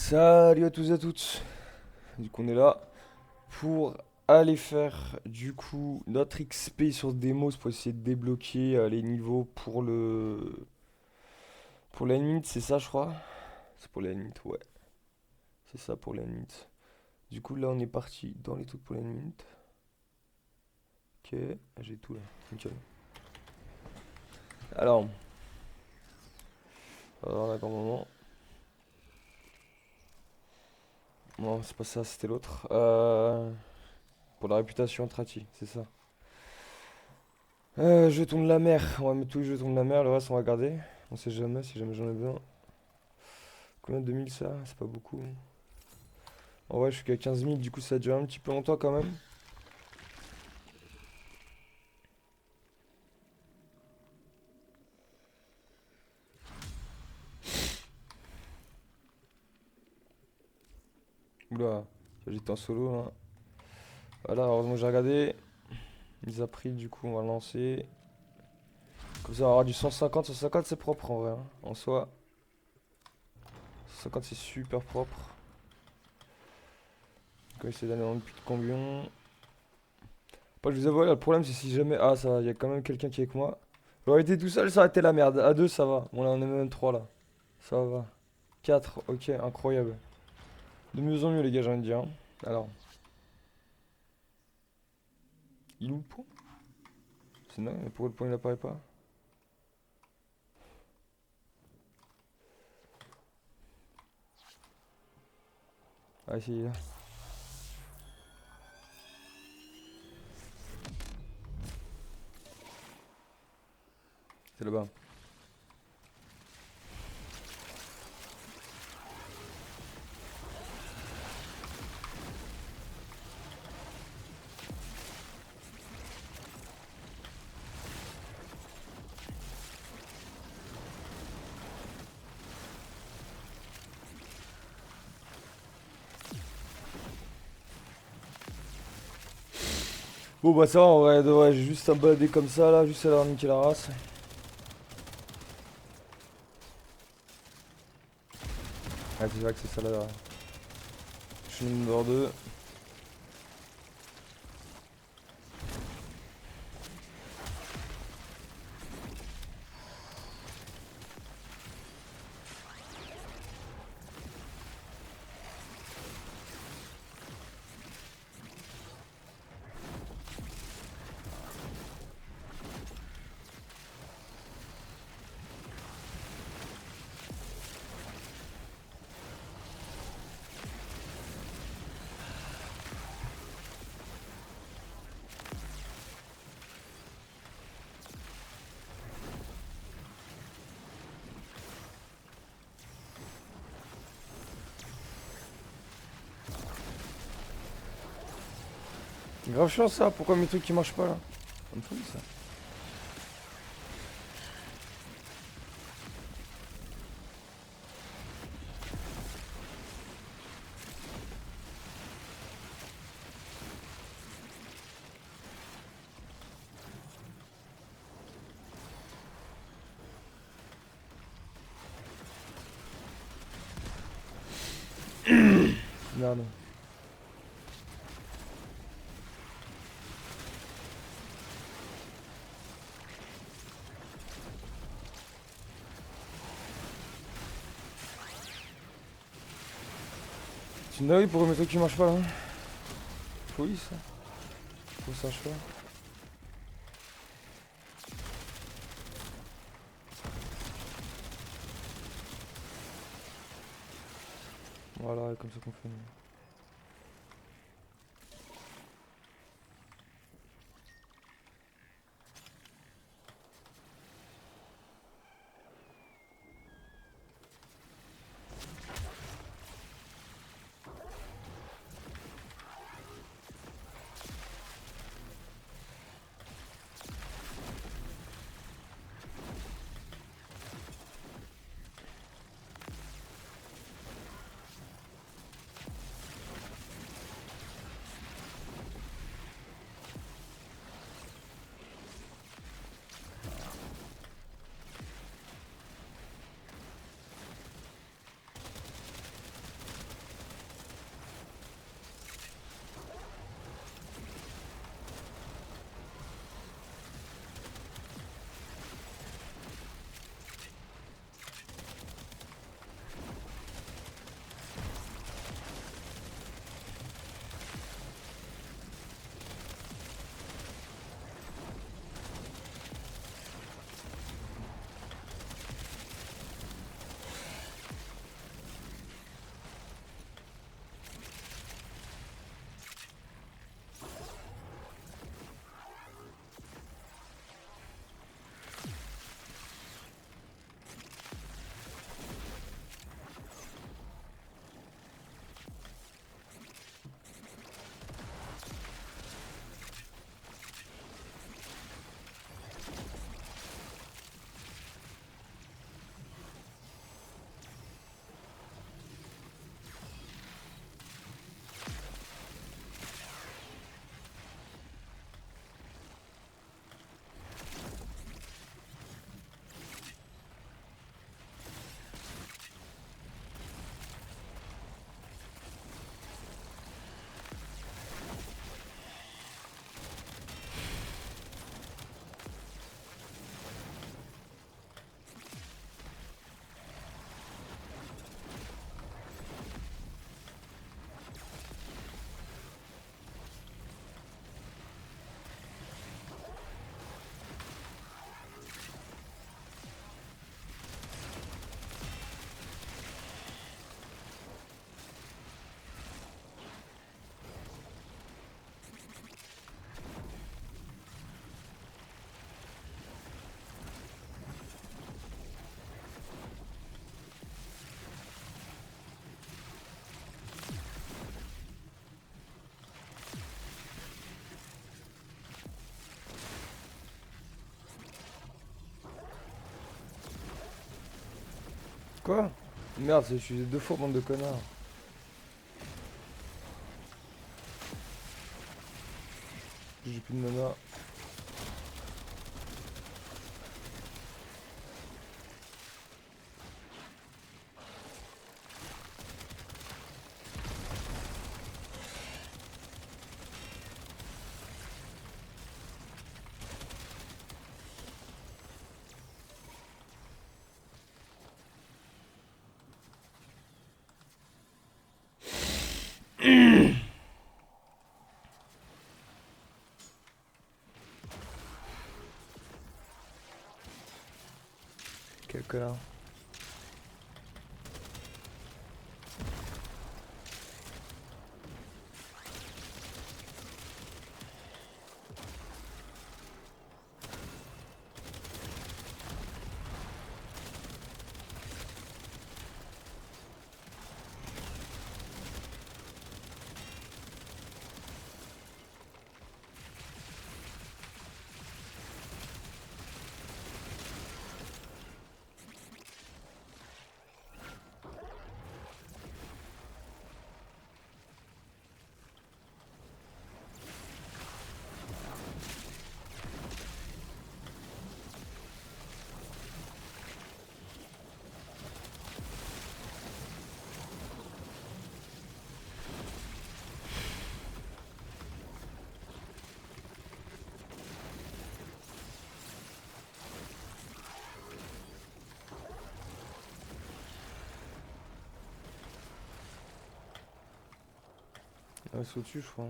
Salut à tous et à toutes. Du coup, on est là pour aller faire du coup notre XP sur Demos pour essayer de débloquer les niveaux pour la limite, c'est ça je crois. C'est pour la limite, ouais. C'est ça pour la limite. Du coup, là on est parti dans les trucs pour la limite. Ok, j'ai tout là. Nickel. Alors, on a un moment. Non, c'est pas ça, c'était l'autre. Pour la réputation Trati, c'est ça. Jetons de la mer. On va mettre tous les jetons de la mer, le reste on va garder. On sait jamais si jamais j'en ai besoin. Combien de 2000 ça? C'est pas beaucoup. En vrai, je suis qu'à 15 000, du coup ça a duré un petit peu longtemps quand même. Oula, j'étais en solo là. Voilà, heureusement que j'ai regardé. Mise à prix, du coup on va lancer. Comme ça on aura du 150. 150 c'est propre en vrai, hein. En soi, 150 c'est super propre. Donc on va essayer d'aller dans le puits de combion. Pas, je vous avoue, là, le problème c'est si jamais. Ah, ça va, il y a quand même quelqu'un qui est avec moi. J'aurais été tout seul, ça aurait été la merde. À deux ça va. Bon, là on est même 3 là. Ça va. 4, ok, incroyable. De mieux en mieux, les gars, j'ai envie de dire, hein. Alors, il est où le point? C'est dingue, mais pourquoi le point il apparaît pas? Ah, si, il est là. C'est là-bas. Bon, bah, ça va, en vrai, ouais, j'ai juste à me balader comme ça, là, juste à leur niquer la race. Ah, c'est vrai que c'est ça là. Je suis numéro 2. Grave chance ça, pourquoi mes trucs qui marchent pas là? Ça me fout ça. Merde. C'est une dinguerie pourquoi mes trucs qui marchent pas là? Folie ça. Faut ça je fais. Voilà, comme ça qu'on fait. Quoi? Merde, je suis deux fois bande de connards. J'ai plus de mana. Quel connard. Ah, c'est au-dessus, je crois.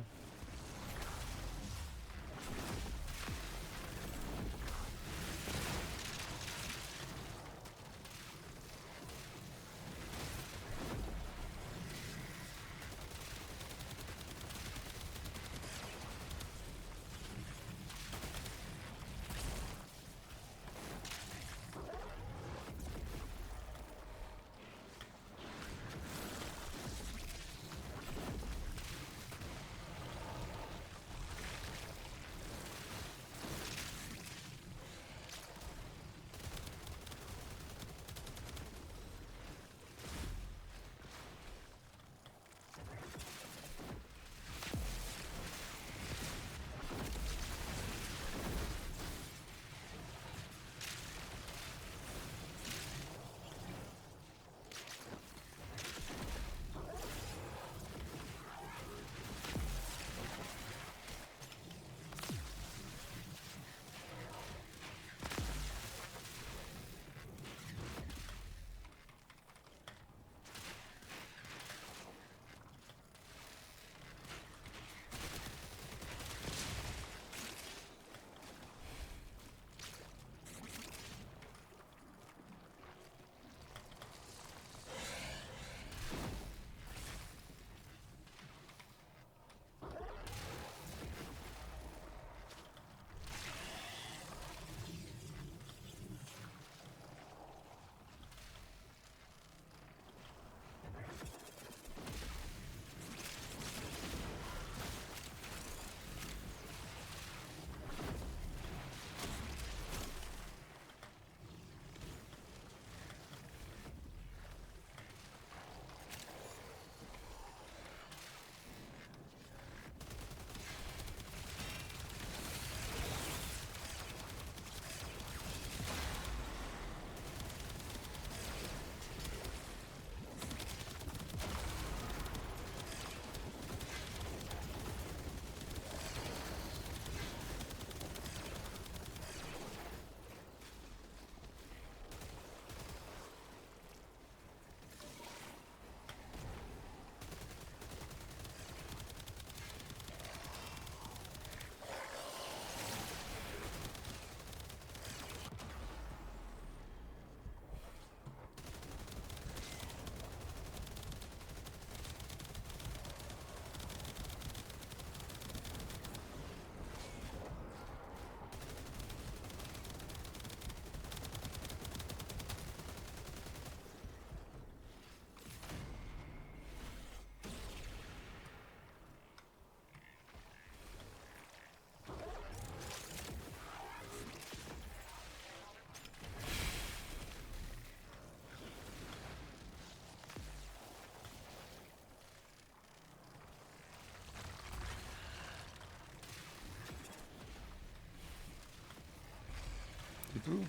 tout.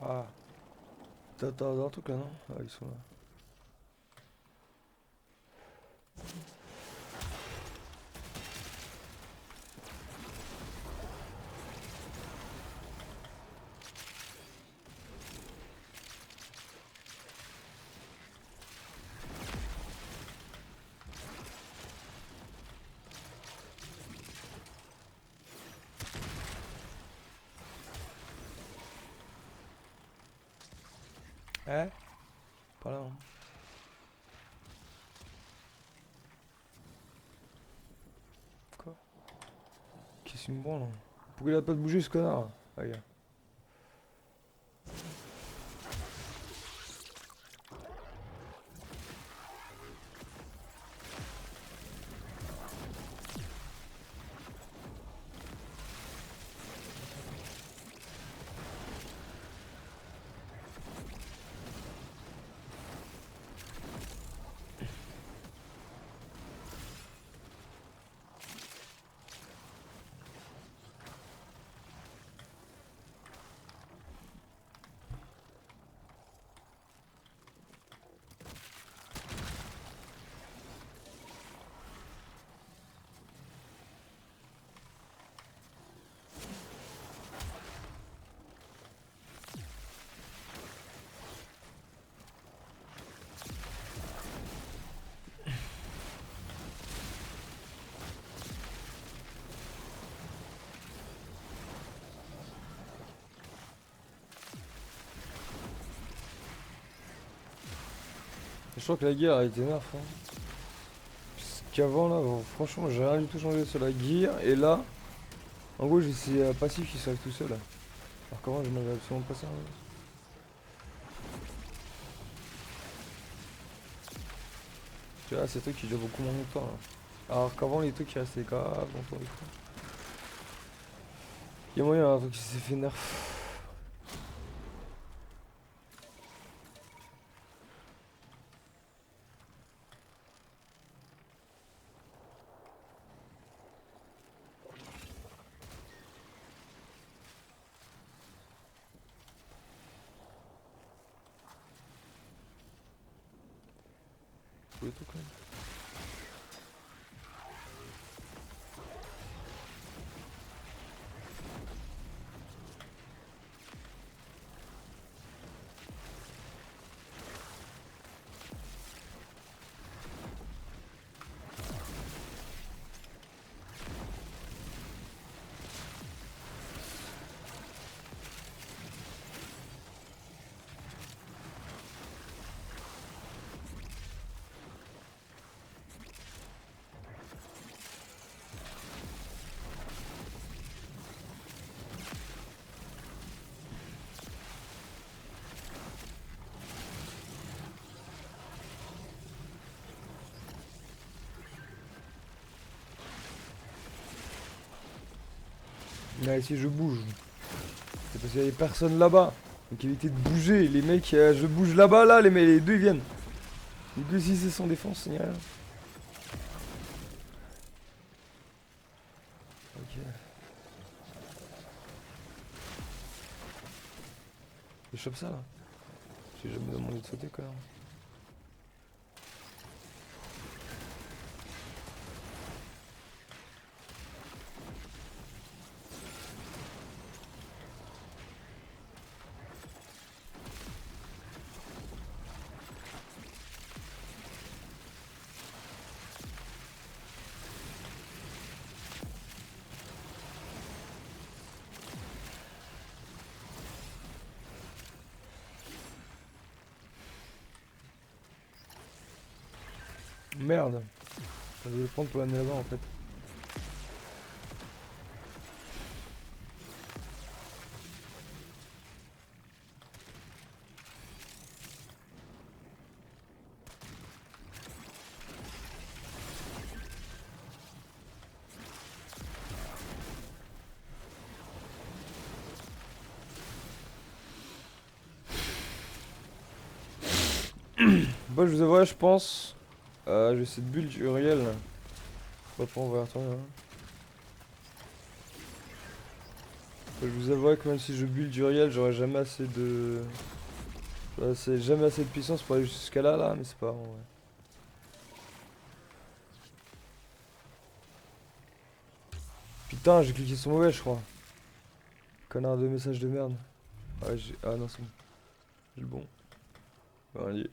Ah. T'as un truc là, non? Ah, ils sont là. Eh? Pas là, hein. Quoi? Qu'est-ce qu'il me branle, hein? Pourquoi il a pas de bouger ce connard? Ah, regarde. Je crois que la guerre a été nerf, hein. Parce qu'avant là, bon, franchement, j'ai rien du tout changé sur la gear. Et là, en gros, j'ai ces passifs qui s'arrivent tout seul là. Alors qu'avant, je n'avais absolument pas ça, hein. Tu vois, c'est des trucs qui durent beaucoup moins longtemps là. Alors qu'avant, les trucs qui restaient grave longtemps et tout. Il y a moyen, un truc qui s'est fait nerf. Tous les trucs quand même. Mais si je bouge, c'est parce qu'il y avait personne là-bas. Donc évitez de bouger. Les mecs, je bouge là-bas, là, les mecs, les deux ils viennent. Du coup, si c'est sans défense, il n'y a rien. Ok. Je chope ça là. J'ai jamais demandé de sauter quand même. Merde. Je vais le prendre pour l'amener là-bas en fait. Bon, je vous avouerai, je pense. J'ai cette bulle Uriel. Après on va retourner là. Je vous avoue que même si je build du réel, j'aurais jamais assez de... C'est jamais assez de puissance pour aller jusqu'à là, mais c'est pas grave, ouais. Putain, j'ai cliqué sur mauvais, je crois. Connard de message de merde. Ah, ah non, c'est bon. J'ai le bon. Bon, allez.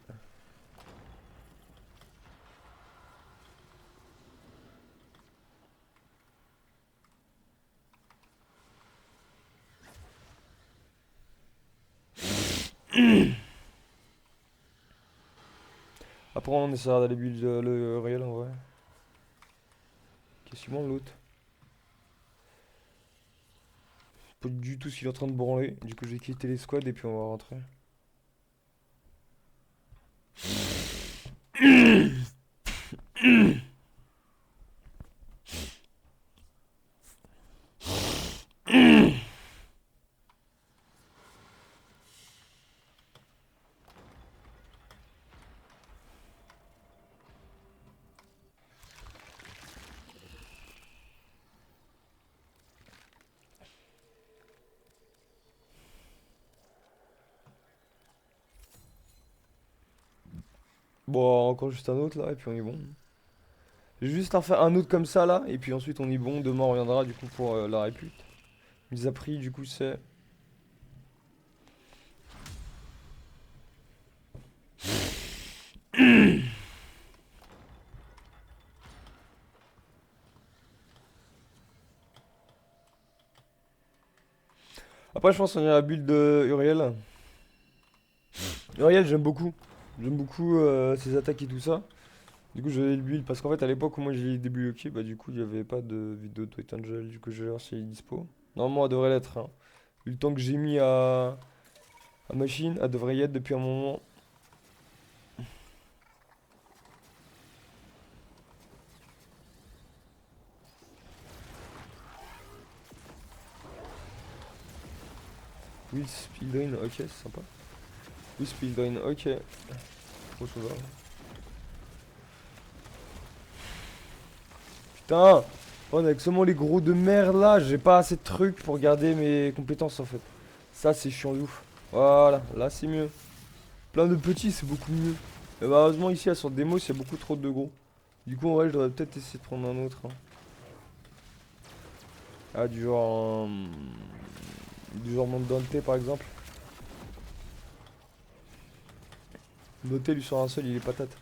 Après, on essaiera d'aller build le réel en vrai. Qu'est-ce qu'il manque l'autre? Pas du tout ce qu'il est en train de branler. Du coup, j'ai quitté les squads et puis on va rentrer. Bon, encore juste un autre là, et puis on est bon. J'ai juste à faire un autre comme ça là, et puis ensuite on est bon. Demain on reviendra du coup pour la répute. Mise à prix, du coup, c'est. Après, je pense qu'on ira build de Uriel. Uriel, j'aime beaucoup. J'aime beaucoup ses attaques et tout ça. Du coup, je vais le build parce qu'en fait, à l'époque où moi j'ai débloqué, bah du coup, il n'y avait pas de vidéo de White Angel. Du coup, je vais voir s'il est dispo. Normalement, elle devrait l'être, hein. Vu le temps que j'ai mis à machine, elle devrait y être depuis un moment. Will Speedrun, ok, c'est sympa. Will Speedrun, ok. Trop sauvage. Putain! On avec seulement les gros de merde là, j'ai pas assez de trucs pour garder mes compétences en fait. Ça, c'est chiant de ouf. Voilà, là c'est mieux. Plein de petits, c'est beaucoup mieux. Mais malheureusement, ici, à sur démo, il y a beaucoup trop de gros. Du coup, en vrai, je devrais peut-être essayer de prendre un autre, hein. Ah, du genre. Du genre Monde Dante, par exemple. Noter lui sur un seul, il est patate.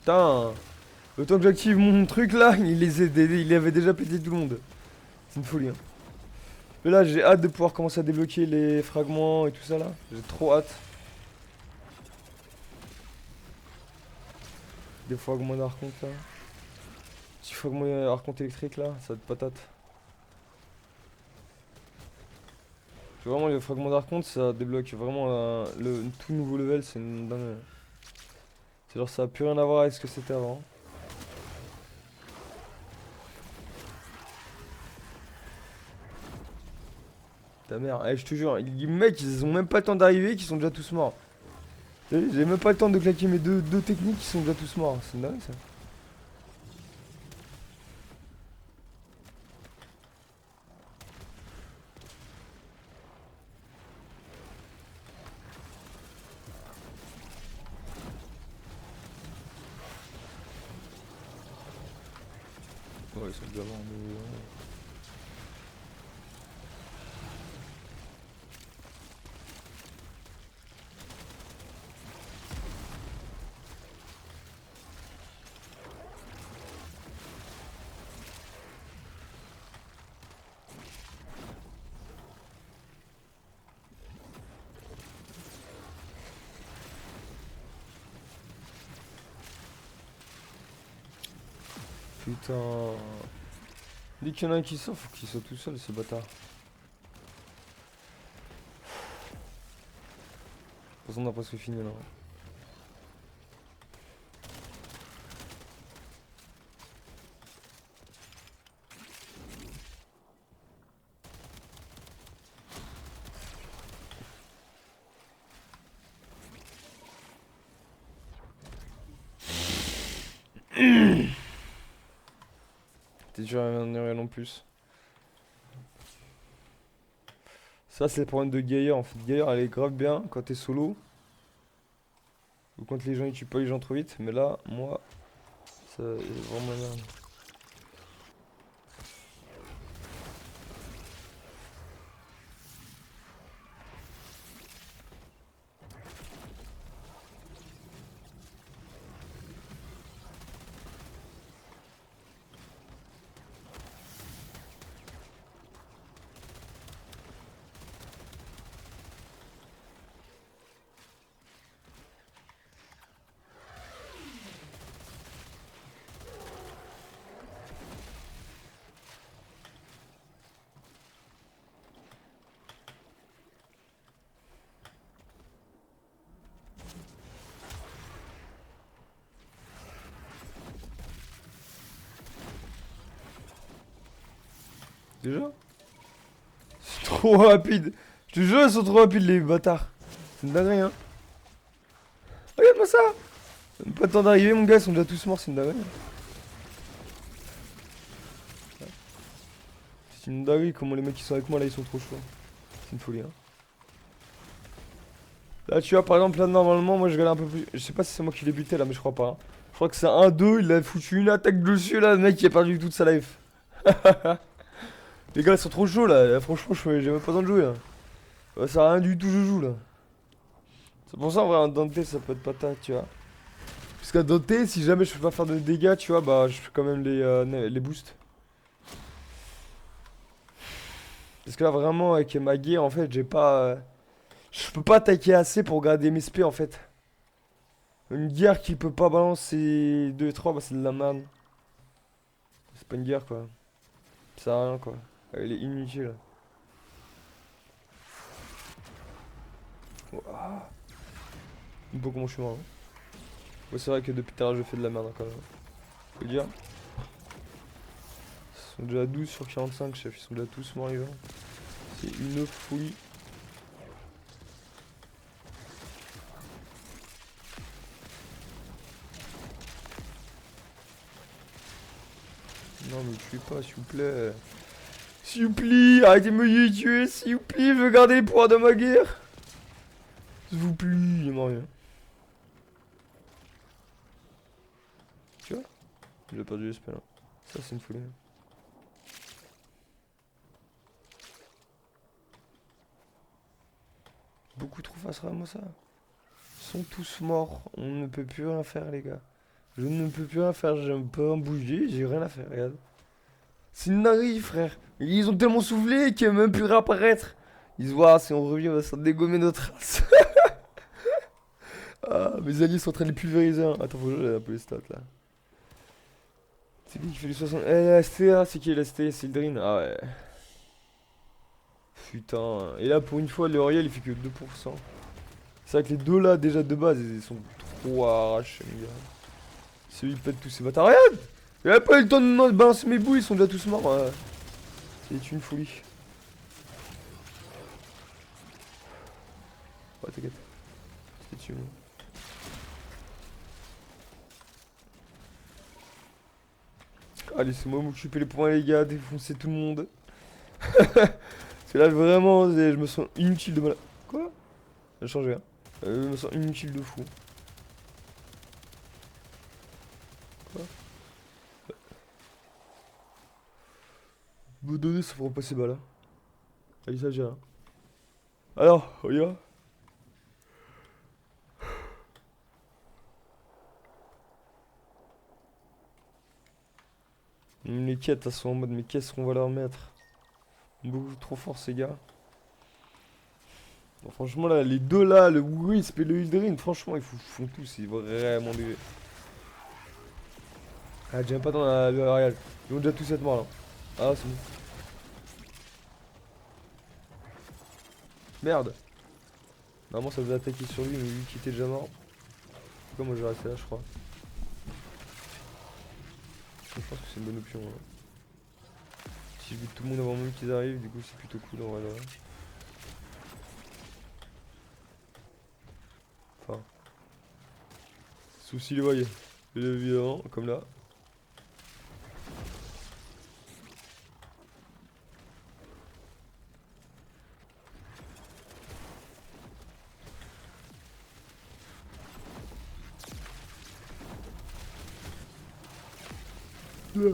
Putain! Le temps que j'active mon truc là, il avait déjà pété tout le monde. C'est une folie, hein. Mais là, j'ai hâte de pouvoir commencer à débloquer les fragments et tout ça là. J'ai trop hâte. Des fragments d'archonte là. Petit fragment archonte électrique là, ça va être patate. Vraiment, les fragments d'archonte, ça débloque vraiment le tout nouveau level, c'est une dingue. C'est genre, ça a plus rien à voir avec ce que c'était avant. Ta mère, eh, je te jure, les mecs, ils ont même pas le temps d'arriver, qu'ils sont déjà tous morts. J'ai même pas le temps de claquer mes deux techniques, qui sont déjà tous morts. C'est une dingue ça. Ouais, ils sont déjà morts, mais... Putain. Dès qu'il y en a un qui sort, faut qu'il soit tout seul, ce bâtard. De toute façon, on a presque fini là. T'es sûr à rien non plus. Ça, c'est le problème de Gaillard. En fait, Gaillard, elle est grave bien quand t'es solo. Ou quand les gens ils tuent pas les gens trop vite. Mais là, moi, ça est vraiment merde. Déjà? C'est trop rapide. Je te jure, ils sont trop rapides, les bâtards. C'est une dinguerie, hein. Regarde-moi ça! Même pas le temps d'arriver, mon gars, ils sont déjà tous morts, c'est une dinguerie. C'est une dinguerie, comment les mecs qui sont avec moi là, ils sont trop chauds. C'est une folie, hein. Là, tu vois, par exemple, là, normalement, moi je galère un peu plus. Je sais pas si c'est moi qui l'ai buté là, mais je crois pas, hein. Je crois que c'est un 2 il a foutu une attaque dessus là, le mec il a perdu toute sa life. Les gars, ils sont trop chauds là, franchement, j'ai même pas besoin de jouer là. Ça sert à rien du tout, je joue là. C'est pour ça, en vrai, un Dante ça peut être patate, tu vois. Parce qu'à Dante, si jamais je peux pas faire de dégâts, tu vois, bah je fais quand même les boosts. Parce que là, vraiment, avec ma gear, en fait, j'ai pas. Je peux pas attaquer assez pour garder mes spé en fait. Une guerre qui peut pas balancer 2 et 3, bah c'est de la merde. C'est pas une guerre quoi. Ça sert à rien quoi. Elle est inutile. Ouah. Je sais pas comment je suis mort. Hein. Ouais, c'est vrai que depuis tout à l'heure je fais de la merde hein, quand même. Faut le dire. Ils sont déjà à 12 sur 45, chef. Ils sont déjà tous morts les gens. C'est une folie. Non mais tuez pas s'il vous plaît. S'il vous plaît, arrêtez de me tuer, s'il vous plaît, je veux garder les points de ma guerre. S'il vous plaît, il est mort rien. Tu vois? Il a perdu le spell. Hein. Ça c'est une folie. Beaucoup trop face à moi ça. Ils sont tous morts. On ne peut plus rien faire les gars. Je ne peux plus rien faire. Je peux en bouger. J'ai rien à faire. Regarde. C'est une dinguerie frère. Ils ont tellement soufflé qu'ils ne même plus réapparaître. Ils se voient si on revient on va se dégommer notre race. Ah mes alliés sont en train de les pulvériser. Hein. Attends faut que je un peu les stats là. C'est qui fait les 60. Eh la STA c'est qui la STA? C'est Ildrin. Ah ouais. Putain. Et là pour une fois l'Oriel il fait que 2%. C'est vrai que les deux là déjà de base ils sont trop arrachés les gars. C'est lui qui pète tous ces bâtards. Regarde! Il a pas eu le temps de balancer mes boules, ils sont déjà tous morts. C'est une folie. Ouais, t'inquiète. C'est dessus, moi. Allez, c'est moi m'occuper les points, les gars, défoncer tout le monde. Parce que là, vraiment, je me sens inutile de mal. Quoi? Ça a changé, hein. Je me sens inutile de fou. Quoi? Me donner, ça fera pas ces balles. Hein. Allez, ça gère. Hein. Alors, regarde. Les quêtes, elles sont en mode, mais qu'est-ce qu'on va leur mettre? Beaucoup trop fort, ces gars. Bon, franchement, là, les deux là, le Wisp et le Hildrin, franchement, ils font tout, c'est vraiment des. Ah, j'ai même pas dans le Arial. Ils vont déjà tous être morts là. Ah, c'est bon. Merde. Normalement, ça devait attaquer sur lui, mais lui qui était déjà mort. Pourquoi moi je vais rester là, je crois. Je pense que c'est une bonne option. Hein. Si je bute tout le monde avant même qu'ils arrivent, du coup, c'est plutôt cool en vrai. Là. Enfin. Souci les voyez. Évidemment, comme là. Là.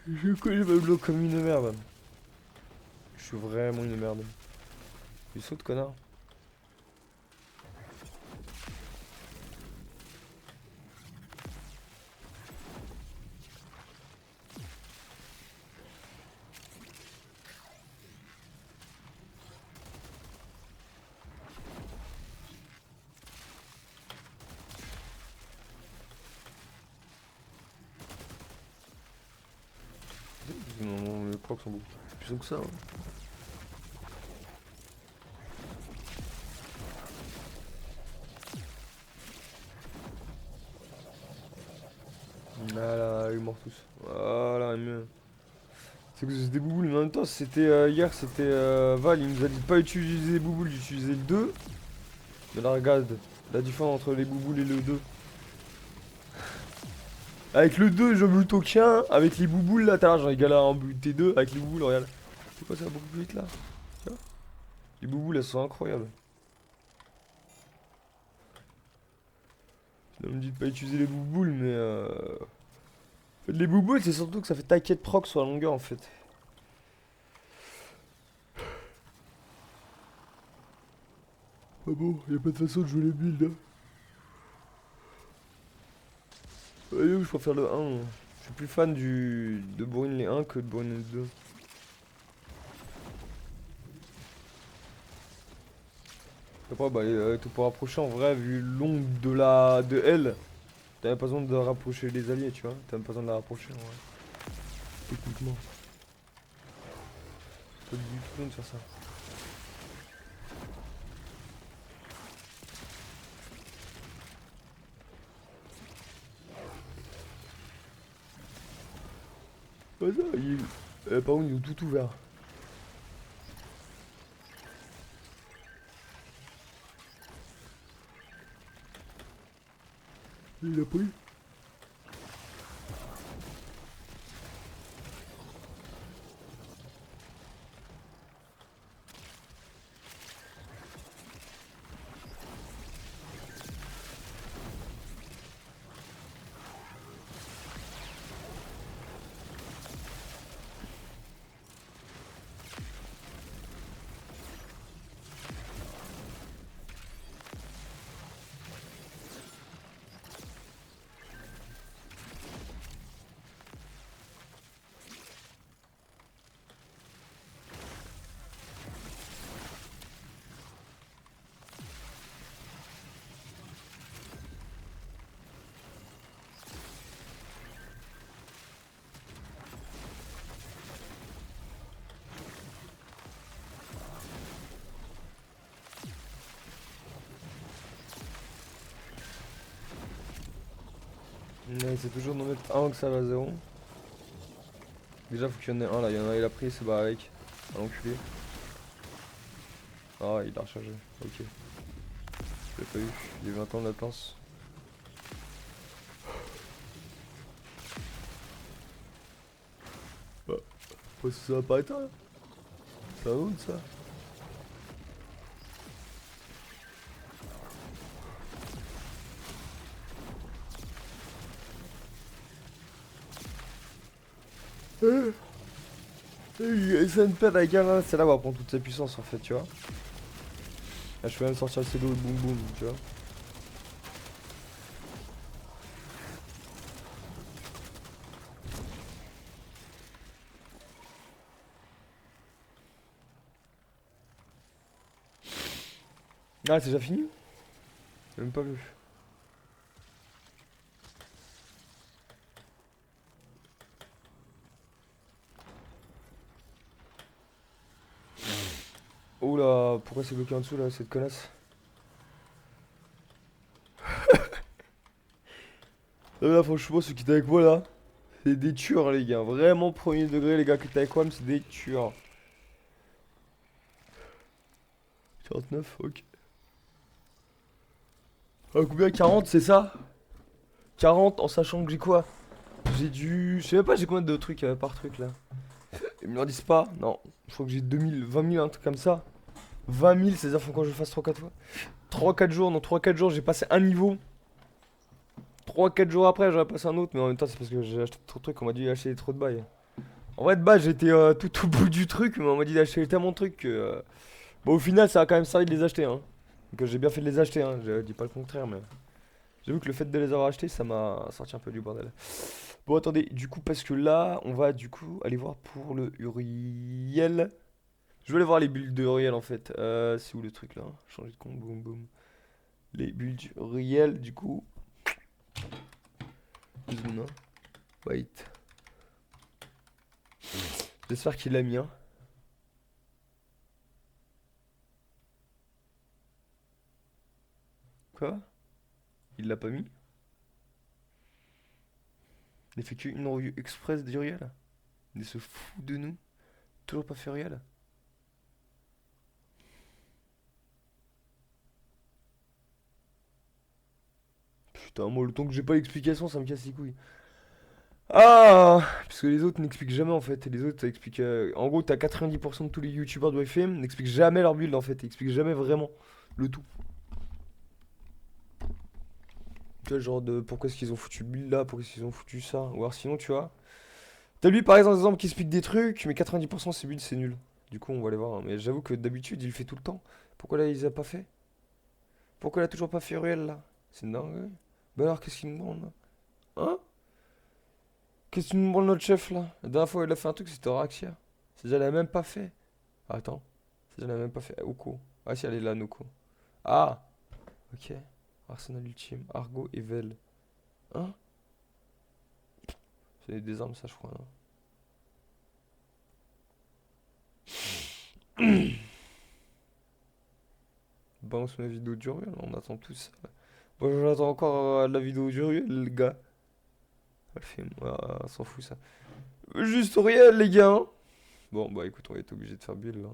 Je connais ma bloc comme une merde. Je suis vraiment une merde. Tu sautes, connard. Non, les crocs sont beaucoup plus puissants que ça. Hein. Voilà, ils sont morts tous. Voilà, mieux. C'est que c'est des bouboules, mais en même temps, c'était hier, c'était Val, il nous a dit de pas utiliser les bouboules, d'utiliser le 2. Mais là, regarde, la différence entre les bouboules et le 2. Avec le 2, je bute aucun. Avec les bouboules, là, t'as j'en ai galéré à en buter 2. Avec les bouboules, regarde. C'est quoi ça, beaucoup plus vite là? Tu vois. Les bouboules, elles sont incroyables. On me dit de pas utiliser les bouboules, mais en fait, les bouboules, c'est surtout que ça fait taquet de proc sur la longueur en fait. Ah bon, y a pas de façon de jouer les builds là. Allez, je préfère le 1. Je suis plus fan de Brune les 1 que de Brune les 2. Après, bah, tout pour rapprocher en vrai, vu l'onde de L, t'as même pas besoin de rapprocher les alliés, tu vois. T'as même pas besoin de la rapprocher en vrai. Techniquement. Pas du tout besoin de faire ça. Ouais, ça, par contre, ils ont tout ouvert. Il a pris. Ouais, c'est toujours d'en mettre un que ça va à 0. Déjà, faut qu'il y en ait un là. Il y en a, il a pris, il se bat avec. Un enculé. Ah, il a rechargé. Ok. Je l'ai pas eu. Il y a eu un temps de latence. Bah, ça va pas être là. Ça va où ça? Ça me pète avec un, c'est là où on va prendre toute sa puissance en fait, tu vois. Là, je peux même sortir le CD boum boum, tu vois. Ah, c'est déjà fini? J'ai même pas vu. Oh là, pourquoi c'est bloqué en dessous là, cette connasse? Là, franchement, ceux qui étaient avec moi là, c'est des tueurs les gars. Vraiment, premier degré, les gars qui étaient avec moi, c'est des tueurs. 49, ok. Combien? 40, c'est ça? 40 en sachant que j'ai quoi? J'ai dû... Je sais même pas j'ai combien de trucs par truc là. Ils me le disent pas. Non, je crois que j'ai 2000, 20 000, un truc comme ça. 20 000, c'est-à-dire faut quand je fasse 3-4 fois. 3-4 jours, dans 3-4 jours j'ai passé un niveau. 3-4 jours après j'aurais passé un autre, mais en même temps c'est parce que j'ai acheté trop de trucs, on m'a dit d'acheter trop de bails. En vrai de base j'étais tout au bout du truc, mais on m'a dit d'acheter tellement de trucs que... Bon au final ça a quand même servi de les acheter hein. Donc j'ai bien fait de les acheter hein, je dis pas le contraire mais... J'avoue que le fait de les avoir achetés ça m'a sorti un peu du bordel. Bon attendez, du coup parce que là on va du coup aller voir pour le Uriel. Je veux aller voir les builds de Uriel en fait. C'est où le truc là? Changer de compte, boum boum. Les builds du Uriel du coup. Zoom, hein. Wait. J'espère qu'il l'a mis hein. Quoi? Il l'a pas mis? Il a fait qu'une review express d'Uriel? Il se fout de nous? Toujours pas fait Uriel? Putain, moi le temps que j'ai pas l'explication ça me casse les couilles. Ah! Parce que les autres n'expliquent jamais en fait. Les autres expliquent. En gros, t'as 90% de tous les youtubeurs de FM n'expliquent jamais leur build en fait. Ils expliquent jamais vraiment le tout. Tu vois, genre de pourquoi est-ce qu'ils ont foutu le build là, pourquoi est-ce qu'ils ont foutu ça. Ou alors sinon, tu vois. T'as lui par exemple qui explique des trucs, mais 90% de ses builds c'est nul. Du coup, on va aller voir, hein. Mais j'avoue que d'habitude il le fait tout le temps. Pourquoi là il a pas fait? Pourquoi il a toujours pas fait Uriel là? C'est dingue. Bah alors, qu'est-ce qu'il me demande là? Hein? Qu'est-ce que tu me demandes notre chef là? La dernière fois il a fait un truc, c'était Araxia. C'est déjà l'a même pas fait. Attends. C'est déjà l'a même pas fait. Oko. Ah si, elle est là, Noko. Ah! Ok. Arsenal Ultime, Argo et Vel. Hein? C'est des armes ça je crois, non? Balance ma vidéo d'Uriel, on attend tout ça. Moi j'attends encore la vidéo d'Uriel, les gars. Elle fait, on s'en fout ça. Juste Uriel, les gars, hein. Bon, bah écoute, on va être obligé de faire build là.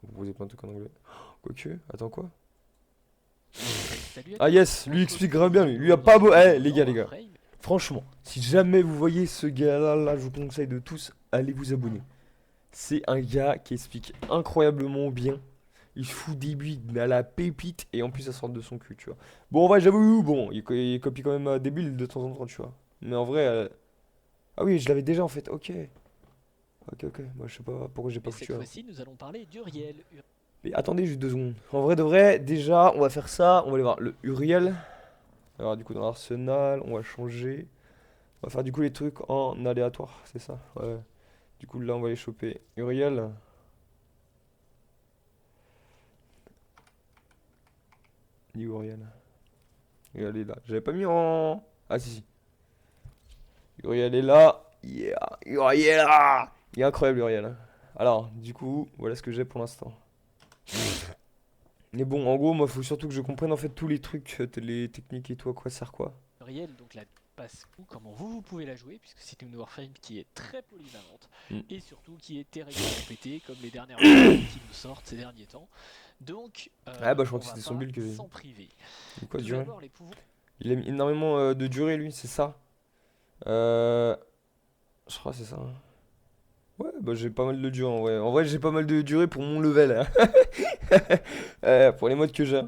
Vous posez plein de trucs en anglais. Quoique, attends quoi? Salut à Ah tous, yes, on lui se explique retrouve grave bien lui. de Lui a nouveau pas dans beau. une Eh vidéo les gars, les dans gars. Warframe. Franchement, si jamais vous voyez ce gars là, je vous conseille de tous aller vous abonner. C'est un gars qui explique incroyablement bien. Il fout des builds mais à la pépite et en plus ça sort de son cul, tu vois. Bon, en vrai, j'avoue, bon, il copie quand même des builds de temps en temps, tu vois. Mais en vrai, ah oui, je l'avais déjà en fait, ok. Ok, ok, moi je sais pas pourquoi j'ai pas Mais foutu cette alors. fois-ci, nous allons parler d'Uriel. Mais attendez juste 2 secondes. En vrai de vrai, déjà, on va faire ça, on va aller voir le Uriel. Alors du coup dans l'arsenal, on va changer. On va faire du coup les trucs en aléatoire, c'est ça? Ouais. Du coup là on va les choper. Uriel. Ni Uriel. Uriel est là. J'avais pas mis en... Ah si si. Uriel est là. Yeah. Uriel est là. Il est incroyable Uriel, hein. Alors, du coup, voilà ce que j'ai pour l'instant. Mais bon, en gros, moi, faut surtout que je comprenne en fait tous les trucs, les techniques et tout, à quoi ça sert quoi. Uriel, donc la passe ou comment vous pouvez la jouer, puisque c'est une Warframe qui est très polyvalente Hmm. et surtout qui est terriblement pétée, comme les dernières Warframes qui nous sortent ces derniers temps. Donc, Ah bah je crois on que va c'était son pas build que j'ai. s'en priver. Du quoi Tout durée? d'abord, les pouvoirs. Il a mis énormément de durée lui, c'est ça? Euh... Je crois que c'est ça, hein. Ouais, bah j'ai pas mal de durée en vrai. En vrai, j'ai pas mal de durée pour mon level, hein. Pour les modes que j'ai.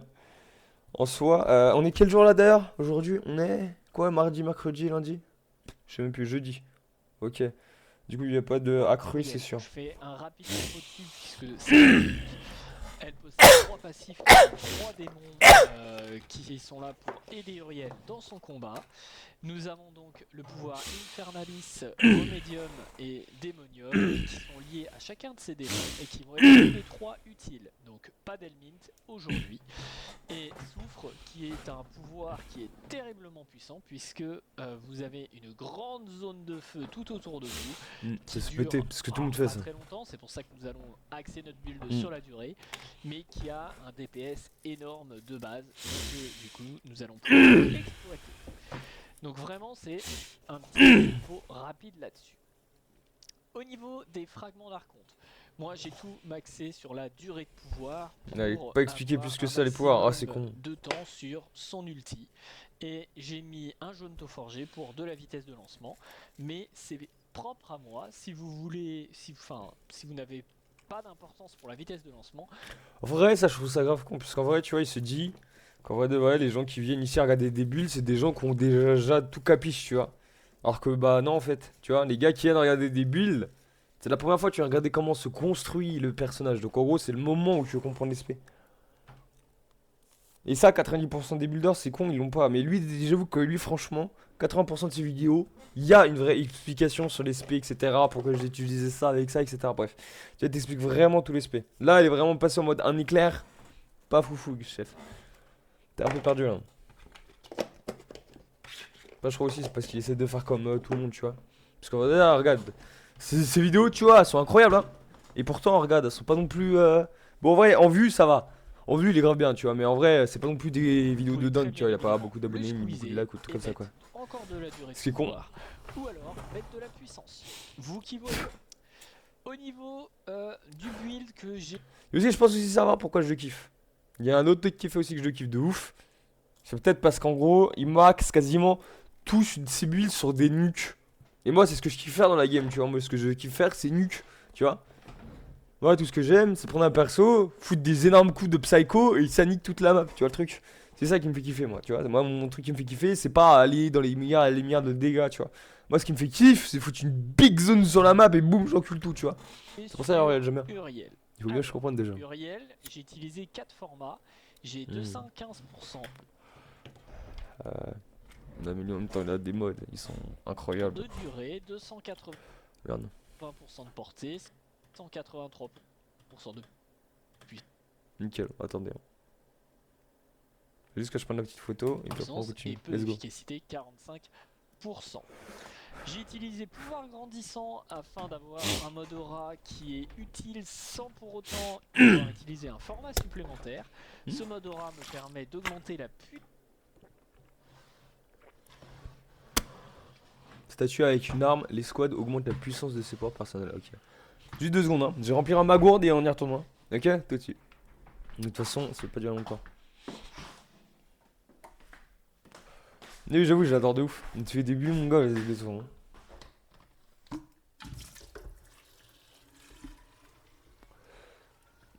En soi, on est quel jour là d'ailleurs? Aujourd'hui, on est quoi? Mardi, mercredi, lundi? Je sais même plus, jeudi. Ok. Du coup, il n'y a pas de accru, c'est Uriel, sûr. je fais un rapide topo dessus puisque c'est unique. Elle possède trois passifs qui sont trois démons qui sont là pour aider Uriel dans son combat. Nous avons donc le pouvoir Infernalis, Remedium et Démonium qui sont liés à chacun de ces démons et qui vont être tous les trois utiles. Donc pas d'Elmint aujourd'hui. Et Souffre qui est un pouvoir qui est terriblement puissant puisque vous avez une grande zone de feu tout autour de vous Ça qui se pétait, dure parce que tout le monde fait pas ça. très longtemps. C'est pour ça que nous allons axer notre build Hmm. sur la durée, mais qui a un DPS énorme de base que du coup nous allons pouvoir exploiter. Donc vraiment c'est un petit peu d'infos rapide là-dessus. Au niveau des fragments d'archonte, moi j'ai tout maxé sur la durée de pouvoir. Allez, Pour pas expliquer avoir plus que un ça les pouvoirs. Ah, c'est maximum con. de temps sur son ulti. Et j'ai mis un jaune taux forgé pour de la vitesse de lancement. Mais c'est propre à moi. Si vous voulez, si vous n'avez pas d'importance pour la vitesse de lancement, En vrai, ça, je trouve ça grave con. Parce qu'en vrai, tu vois, il se dit qu'en vrai de vrai, les gens qui viennent ici regarder des bulles, c'est des gens qui ont déjà tout capiche, tu vois. Alors que, bah, non, en fait. Tu vois, les gars qui viennent regarder des bulles, c'est la première fois que tu vas regarder comment se construit le personnage. Donc, en gros, c'est le moment où tu veux comprendre l'esprit. Et ça, 90% des builders, c'est con, ils l'ont pas. Mais lui, j'avoue que lui, franchement, 80% de ses vidéos, il y a une vraie explication sur les spé, etc. Pourquoi j'ai utilisé ça avec ça, etc. Bref, tu t'expliques vraiment tout les spé. Là, elle est vraiment passée en mode un éclair. Pas foufou, chef. T'es un peu perdu là. Bah, je crois aussi, c'est parce qu'il essaie de faire comme tout le monde, tu vois. Parce qu'en vrai, là, regarde, ces vidéos, tu vois, elles sont incroyables, hein. Et pourtant, regarde, elles sont pas non plus. Bon, en vrai, en vue, ça va. En vue, il est grave bien, tu vois. Mais en vrai, c'est pas non plus des vidéos vous de pouvez très dingue, tu bien vois. Il a pas évidemment beaucoup le d'abonnés, ni beaucoup de squeezer likes ou tout et comme ça, quoi. mettre encore de la durée Ce de qui est con. pouvoir. Ou alors mettre de la puissance. Vous qui voyez. Au niveau du build que j'ai. Et aussi, je pense aussi savoir pourquoi je le kiffe. Il y a un autre truc qui fait aussi que je le kiffe de ouf. C'est peut-être parce qu'en gros, il max quasiment tous ses builds sur des nukes. Et moi, c'est ce que je kiffe faire dans la game, tu vois. Moi, ce que je kiffe faire, c'est nuke, tu vois. Moi, tout ce que j'aime, c'est prendre un perso, foutre des énormes coups de psycho et ça nique toute la map, tu vois le truc. C'est ça qui me fait kiffer, moi, tu vois. Moi, mon truc qui me fait kiffer, c'est pas aller dans les milliards de dégâts, tu vois. Moi, ce qui me fait kiff, c'est foutre une big zone sur la map et boum, j'encule tout, tu vois. C'est C'est pour ça, Uriel, j'aime bien. Uriel. Il faut bien que je comprenne déjà. Uriel, j'ai utilisé 4 formats. J'ai 215% On a mis en même temps, il a des modes, ils sont incroyables. de durée, 280% Regarde. de portée, 183% de Nickel, attendez. Juste que je prenne la petite photo et puis après on puissance continue. et peu Let's go. d'efficacité, 45%. J'ai utilisé pouvoir grandissant afin d'avoir un mode aura qui est utile sans pour autant devoir utiliser un format supplémentaire. Ce mode aura me permet d'augmenter la puissance. Statue avec une arme, les squads augmentent la puissance de ses pouvoirs personnels. Ok. Juste 2 secondes, hein. Je vais remplir un magourde et on y retourne. Ok, tout de suite. De toute façon, ça va pas durer longtemps. Mais oui, j'avoue, j'adore de ouf. Depuis le début, mon gars, les tours.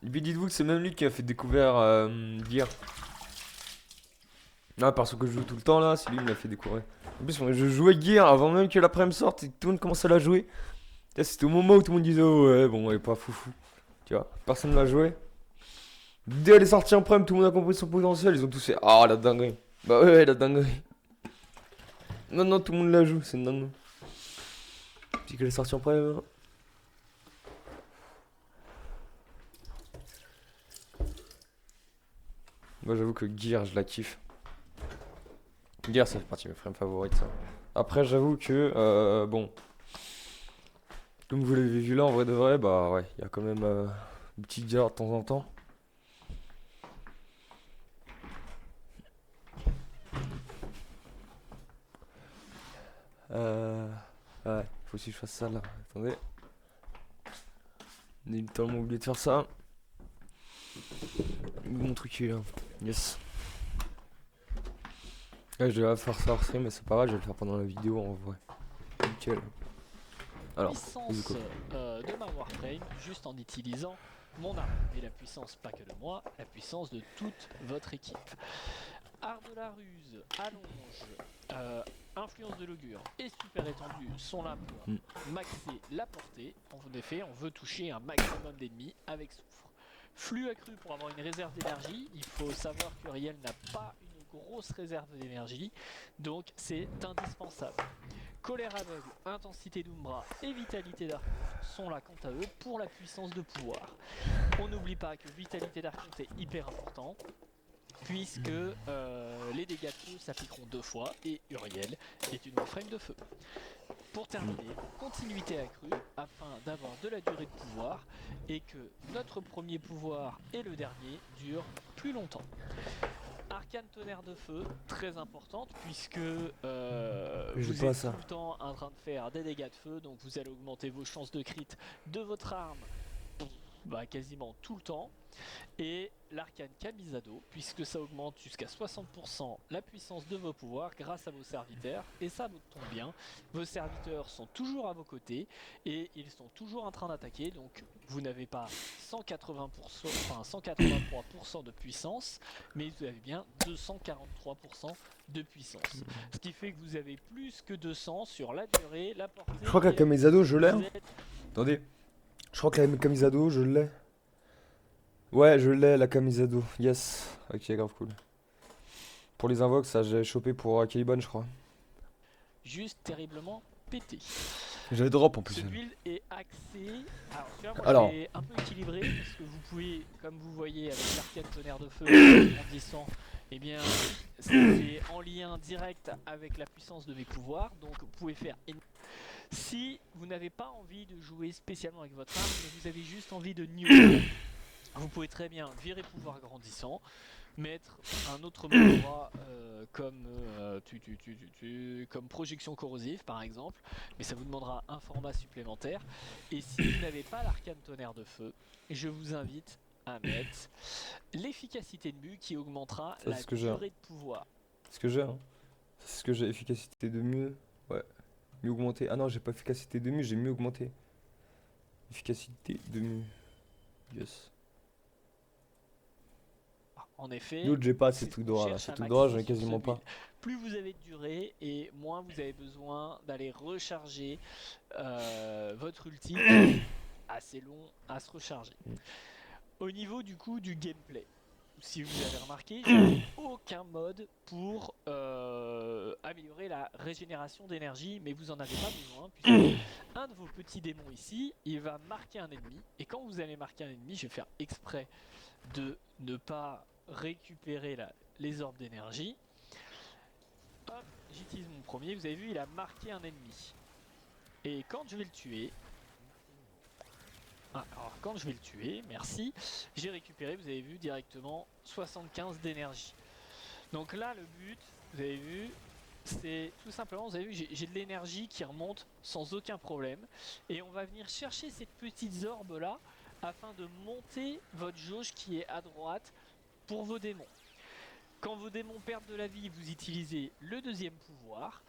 Et puis dites-vous que c'est même lui qui a fait découvrir Gear. Ah, parce que je joue tout le temps là, c'est lui qui me l'a fait découvrir. En plus, moi, je jouais Gear avant même que l'après-midi sorte et que tout le monde commence à la jouer. Là, c'était au moment où tout le monde disait, oh ouais, bon, elle est pas foufou. Tu vois, personne l'a joué. Dès qu'elle est sortie en prime, tout le monde a compris son potentiel. Ils ont tous fait, ah, la dinguerie. Bah ouais, la dinguerie. Non, non, tout le monde la joue, c'est une dinguerie. Puis qu'elle est sortie en prime. Moi, j'avoue que Gear, je la kiffe. Gear, ça fait partie de mes frames favorites, ça. Après, j'avoue que, bon. Comme vous l'avez vu là, en vrai de vrai, bah ouais, il y a quand même une petite Gear de temps en temps. Ouais, faut aussi que je fasse ça là. Attendez. J'ai tellement oublié de faire ça. Mon truc est là. Yes. Ouais, je vais faire ça hors stream, mais c'est pas grave, je vais le faire pendant la vidéo en vrai. Nickel. Alors, Puissance vas-y, quoi. de ma Warframe juste en utilisant mon arme. Et la puissance, pas que de moi, la puissance de toute votre équipe. Art de la ruse, allonge, influence de l'augure et super étendue sont là pour maxer la portée. En effet, on veut toucher un maximum d'ennemis avec souffle. Flux accru pour avoir une réserve d'énergie. Il faut savoir qu'Uriel n'a pas une grosse réserve d'énergie, donc c'est indispensable. Colère aveugle, intensité d'Umbra et vitalité d'Archonte sont là quant à eux pour la puissance de pouvoir. On n'oublie pas que vitalité d'Archonte est hyper important, puisque les dégâts de feu s'appliqueront 2 fois et Uriel est une Warframe de feu. Pour terminer, continuité accrue afin d'avoir de la durée de pouvoir et que notre premier pouvoir et le dernier durent plus longtemps. Arc l'arcane tonnerre de feu, très importante, puisque J'ai vous pas êtes ça. tout le temps en train de faire des dégâts de feu, donc vous allez augmenter vos chances de crit de votre arme quasiment tout le temps. Et l'arcane Kamisado, puisque ça augmente jusqu'à 60% la puissance de vos pouvoirs grâce à vos serviteurs, et ça vous tombe bien, vos serviteurs sont toujours à vos côtés, et ils sont toujours en train d'attaquer, donc vous n'avez pas 180%, enfin 183% de puissance, mais vous avez bien 243% de puissance. Ce qui fait que vous avez plus que 200 sur la durée, la portée... Je crois qu'à Kamisado, je l'ai. vous Hein. êtes- Attendez. Je crois que la Kamisado, je l'ai. Ouais, je l'ai, la Kamisado. Yes. Ok, grave cool. Pour les invoques, ça j'ai chopé pour Caliban, je crois. juste terriblement pété. J'avais drop en plus. Ce build est axé. Alors, celui-là, moi, Alors. je l'ai un peu équilibré parce que vous pouvez, comme vous voyez avec l'arcane tonnerre de feu grandissant, eh bien, c'est en lien direct avec la puissance de mes pouvoirs. Donc, vous pouvez faire. Si vous n'avez pas envie de jouer spécialement avec votre arme, mais vous avez juste envie de nuke, vous pouvez très bien virer pouvoir grandissant, mettre un autre pouvoir comme projection corrosive par exemple, mais ça vous demandera un format supplémentaire. Et si vous n'avez pas l'arcane tonnerre de feu, je vous invite à mettre l'efficacité de mu qui augmentera Ça, la c'est ce que j'ai. Hein. durée de pouvoir. C'est ce que j'ai. Hein. C'est ce que j'ai. Efficacité de mieux. Ouais. Mieux augmenté. Ah non, j'ai pas efficacité de mieux, j'ai mieux augmenté. Efficacité de mieux. Yes. En effet, L'autre, j'ai pas ces c'est- trucs on d'aura là. cherche Ces un trucs d'aura, maxi j'en ai sur ce quasiment build. pas. Plus vous avez de durée et moins vous avez besoin d'aller recharger votre ulti qui est assez long à se recharger. Au niveau du coup du gameplay, si vous avez remarqué, je n'ai aucun mode pour améliorer la régénération d'énergie, mais vous en avez pas besoin puisque un de vos petits démons ici, il va marquer un ennemi, et quand vous allez marquer un ennemi, je vais faire exprès de ne pas récupérer les orbes d'énergie. Hop, j'utilise mon premier, vous avez vu, il a marqué un ennemi. Et quand je vais le tuer, alors quand je vais le tuer, merci, j'ai récupéré, vous avez vu, directement 75 d'énergie. Donc là, le but, vous avez vu, c'est tout simplement, vous avez vu, j'ai de l'énergie qui remonte sans aucun problème. Et on va venir chercher ces petites orbes là afin de monter votre jauge qui est à droite pour vos démons. Quand vos démons perdent de la vie, vous utilisez le deuxième pouvoir.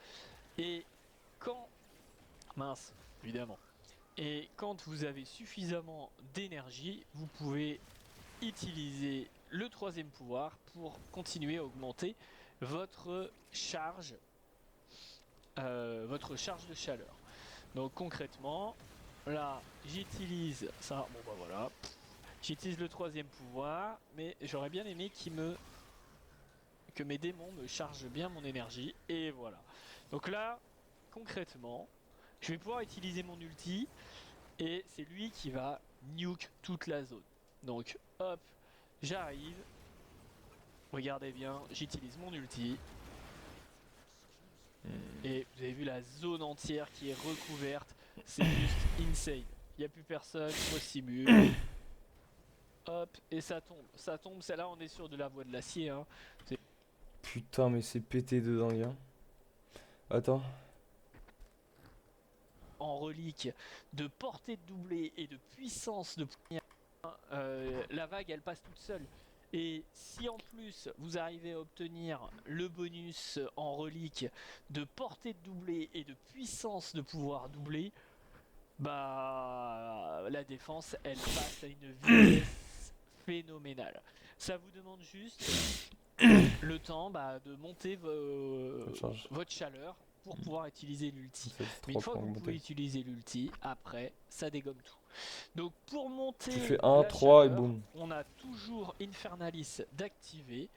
Et quand... Mince, évidemment. Et quand vous avez suffisamment d'énergie, vous pouvez utiliser le troisième pouvoir pour continuer à augmenter votre charge de chaleur. Donc concrètement, là j'utilise ça, bon bah voilà, j'utilise le troisième pouvoir, mais j'aurais bien aimé que mes démons me chargent bien mon énergie, et voilà. Donc là, concrètement, je vais pouvoir utiliser mon ulti, et c'est lui qui va nuke toute la zone. Donc hop, j'arrive, regardez bien, j'utilise mon ulti, et vous avez vu la zone entière qui est recouverte, c'est juste insane. Il n'y a plus personne, possible. Hop, et ça tombe, celle-là on est sur de la voie de l'acier. Hein. Putain, mais c'est pété de dingue. Hein. Attends. En relique de portée de doublé et de puissance de poignard, la vague elle passe toute seule. Et si en plus vous arrivez à obtenir le bonus en relique de portée de doublé et de puissance de pouvoir doubler, bah la défense elle passe à une vitesse phénoménale. Ça vous demande juste le temps de monter votre chaleur pour pouvoir utiliser l'ulti. Mais une fois que vous pouvez utiliser l'ulti, après ça dégomme tout. Donc pour monter Tu fais 1, la 3 et chaleur, boum. on a toujours Infernalis d'activer.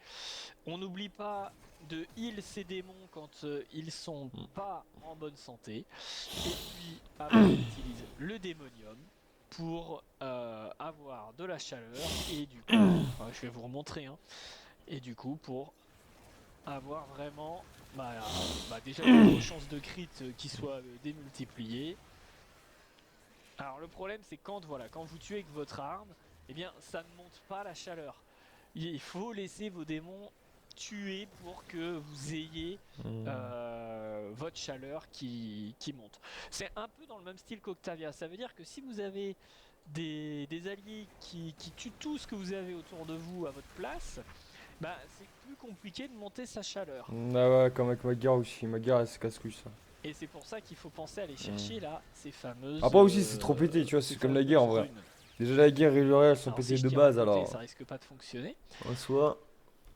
On n'oublie pas de heal ces démons quand ils sont pas en bonne santé. Et puis après on utilise le démonium pour avoir de la chaleur et du coup, je vais vous remontrer, hein, et du coup pour avoir vraiment déjà des chances de crit qui soient démultipliées. Alors le problème c'est quand vous tuez avec votre arme, eh bien ça ne monte pas la chaleur. Il faut laisser vos démons tuer pour que vous ayez votre chaleur qui monte. C'est un peu dans le même style qu'Octavia. Ça veut dire que si vous avez des alliés qui tuent tout ce que vous avez autour de vous à votre place, bah, c'est plus compliqué de monter sa chaleur. Ah ouais, comme avec ma guerre aussi. Ma guerre, elle se casse-couille ça. Et c'est pour ça qu'il faut penser à aller chercher là ces fameuses, Après aussi, c'est trop pété, tu vois, ces c'est comme la guerre en fameuses vrai. runes. Déjà, la guerre et le réel sont Alors si pétés je de tire à base côté, ça alors. risque pas de fonctionner. En soi.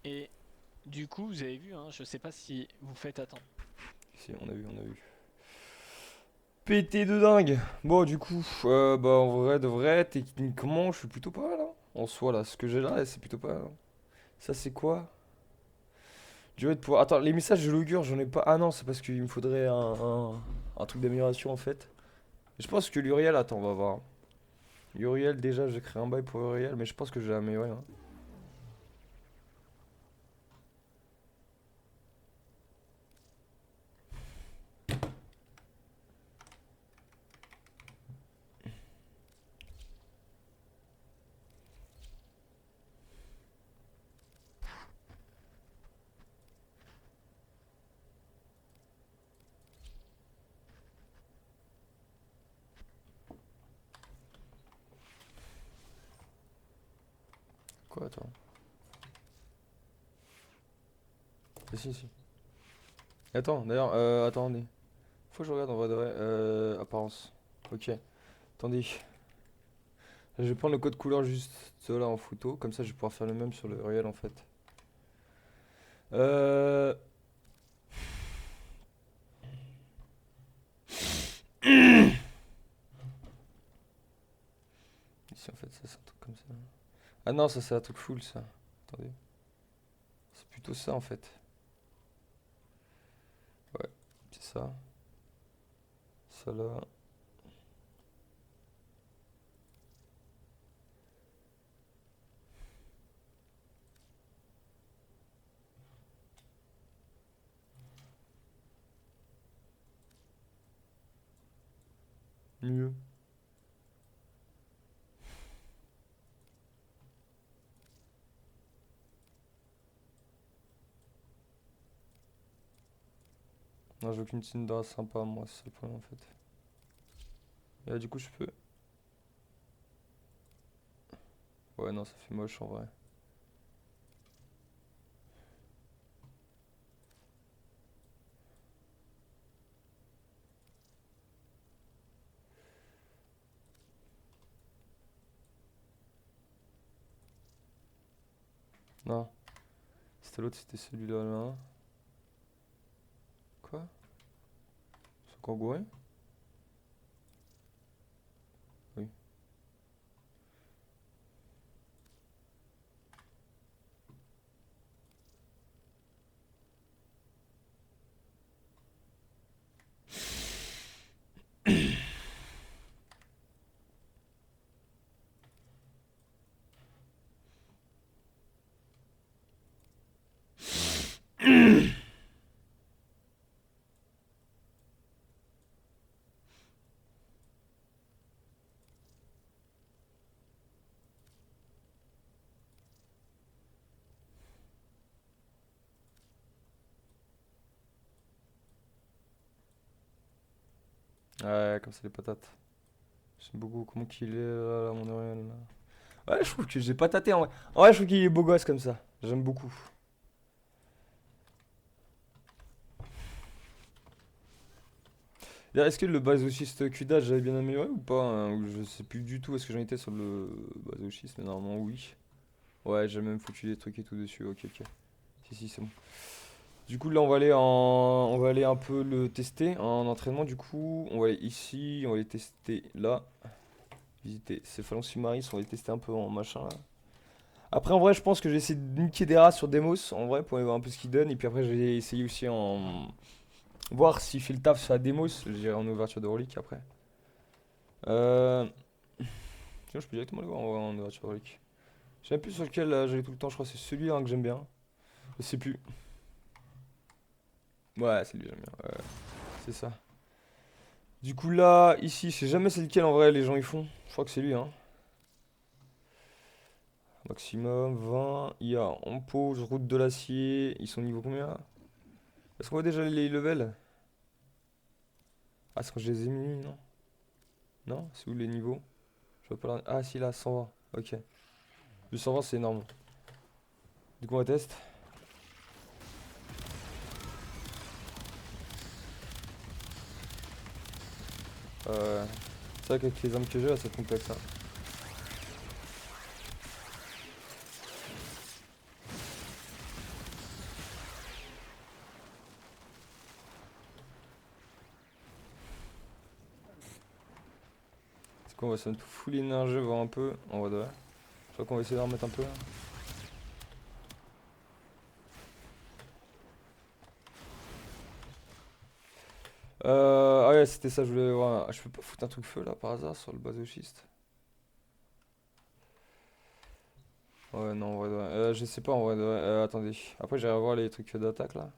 Et du coup, vous avez vu, hein, je sais pas si vous faites attention. Si, on a vu, on a vu. Pété de dingue. Bon, du coup, bah en vrai, de vrai, techniquement, je suis plutôt pas mal, hein. En soi, là, ce que j'ai là, c'est plutôt pas mal, hein. Ça, c'est quoi? Durée de pouvoir. Attends, les messages de l'augure, j'en ai pas. Ah non, c'est parce qu'il me faudrait un truc d'amélioration en fait. Je pense que l'Uriel, attends, on va voir. Uriel, déjà, j'ai créé un bail pour Uriel, mais je pense que j'ai amélioré, hein. Quoi, attends. Ah, si, si. Attends, d'ailleurs, attendez. Faut que je regarde en vrai de vrai. Apparence. Ok. Attendez. Je vais prendre le code couleur juste là en photo, comme ça je vais pouvoir faire le même sur le réel en fait. Euh... Ici en fait ça c'est un truc comme ça. Ah non ça c'est un truc full ça. Attendez. C'est plutôt ça en fait. Ouais, c'est ça. Ça là. Mieux. Non j'ai aucune Syndra sympa moi, c'est le problème en fait. Et là du coup je peux. Ouais non ça fait moche en vrai. Non. C'était l'autre, c'était celui-là là. Quoi? C'est encore gouré? Oui. Ouais, comme c'est les patates. J'aime beaucoup comment qu'il est là, mon Aurel, là. Ouais, je trouve que j'ai pas tâté en vrai. En vrai, je trouve qu'il est beau gosse comme ça. J'aime beaucoup. D'ailleurs, est-ce que le basoschiste Kuda, j'avais bien amélioré ou pas, hein, ou je sais plus du tout. Est-ce que j'en étais sur le basoschiste? Mais normalement, oui. Ouais, j'ai même foutu des trucs et tout dessus. Ok, ok. Si, si, c'est bon. Du coup, là, on va aller un peu le tester en entraînement. Du coup, on va aller ici, on va aller tester là. Visiter Céphalon Sumaris, on va les tester un peu en machin là. Après, en vrai, je pense que je vais essayer de niquer des rats sur Demos, en vrai, pour aller voir un peu ce qu'il donne. Et puis après, je vais essayer aussi en. Voir s'il fait le taf sur la Demos. J'irai en ouverture de relique après. Euh. Sinon, je peux directement le voir en, en ouverture de relique. Je sais même plus sur lequel j'allais tout le temps, je crois que c'est celui-là que j'aime bien. Je sais plus. Ouais, c'est lui, j'aime bien. Ouais, c'est ça. Du coup, là, ici, je sais jamais c'est lequel en vrai les gens ils font. Je crois que c'est lui, hein. Maximum 20. Il y a en pause, route de l'acier. Ils sont niveau combien? Est-ce qu'on voit déjà les levels? Ah, c'est quand je les ai mis, non? Non? C'est où les niveaux? Je vois pas là. Ah, si, là, 120. Ok. Le 120, c'est énorme. Du coup, on va tester. C'est vrai qu'avec les armes que j'ai, là, c'est complexe. Hein. C'est quoi, on va se mettre full énergie, voir un peu. En vrai de vrai. Je crois qu'on va essayer d'en remettre un peu là. Ah ouais, c'était ça, je voulais voir. Ah, je peux pas foutre un truc feu là par hasard sur le basochiste. Ouais, non, en vrai de vrai. Je sais pas en vrai de vrai. Attendez. Après, j'irai voir les trucs d'attaque là.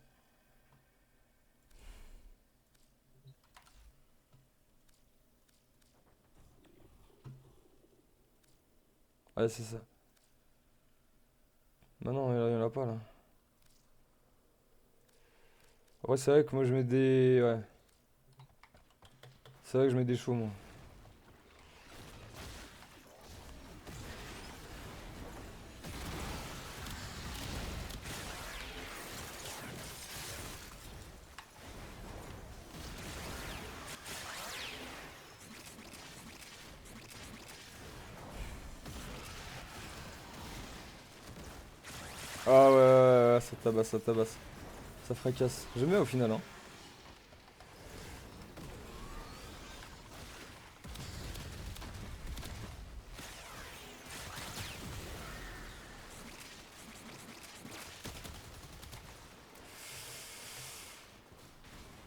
Ouais, c'est ça. Bah non, il y en a pas là. Après, c'est vrai que moi je mets des. Ouais. C'est vrai que je mets des chauds moi. Ah ouais, ouais, ouais, ouais, ça tabasse, ça tabasse. Ça fracasse. J'aime bien au final, hein.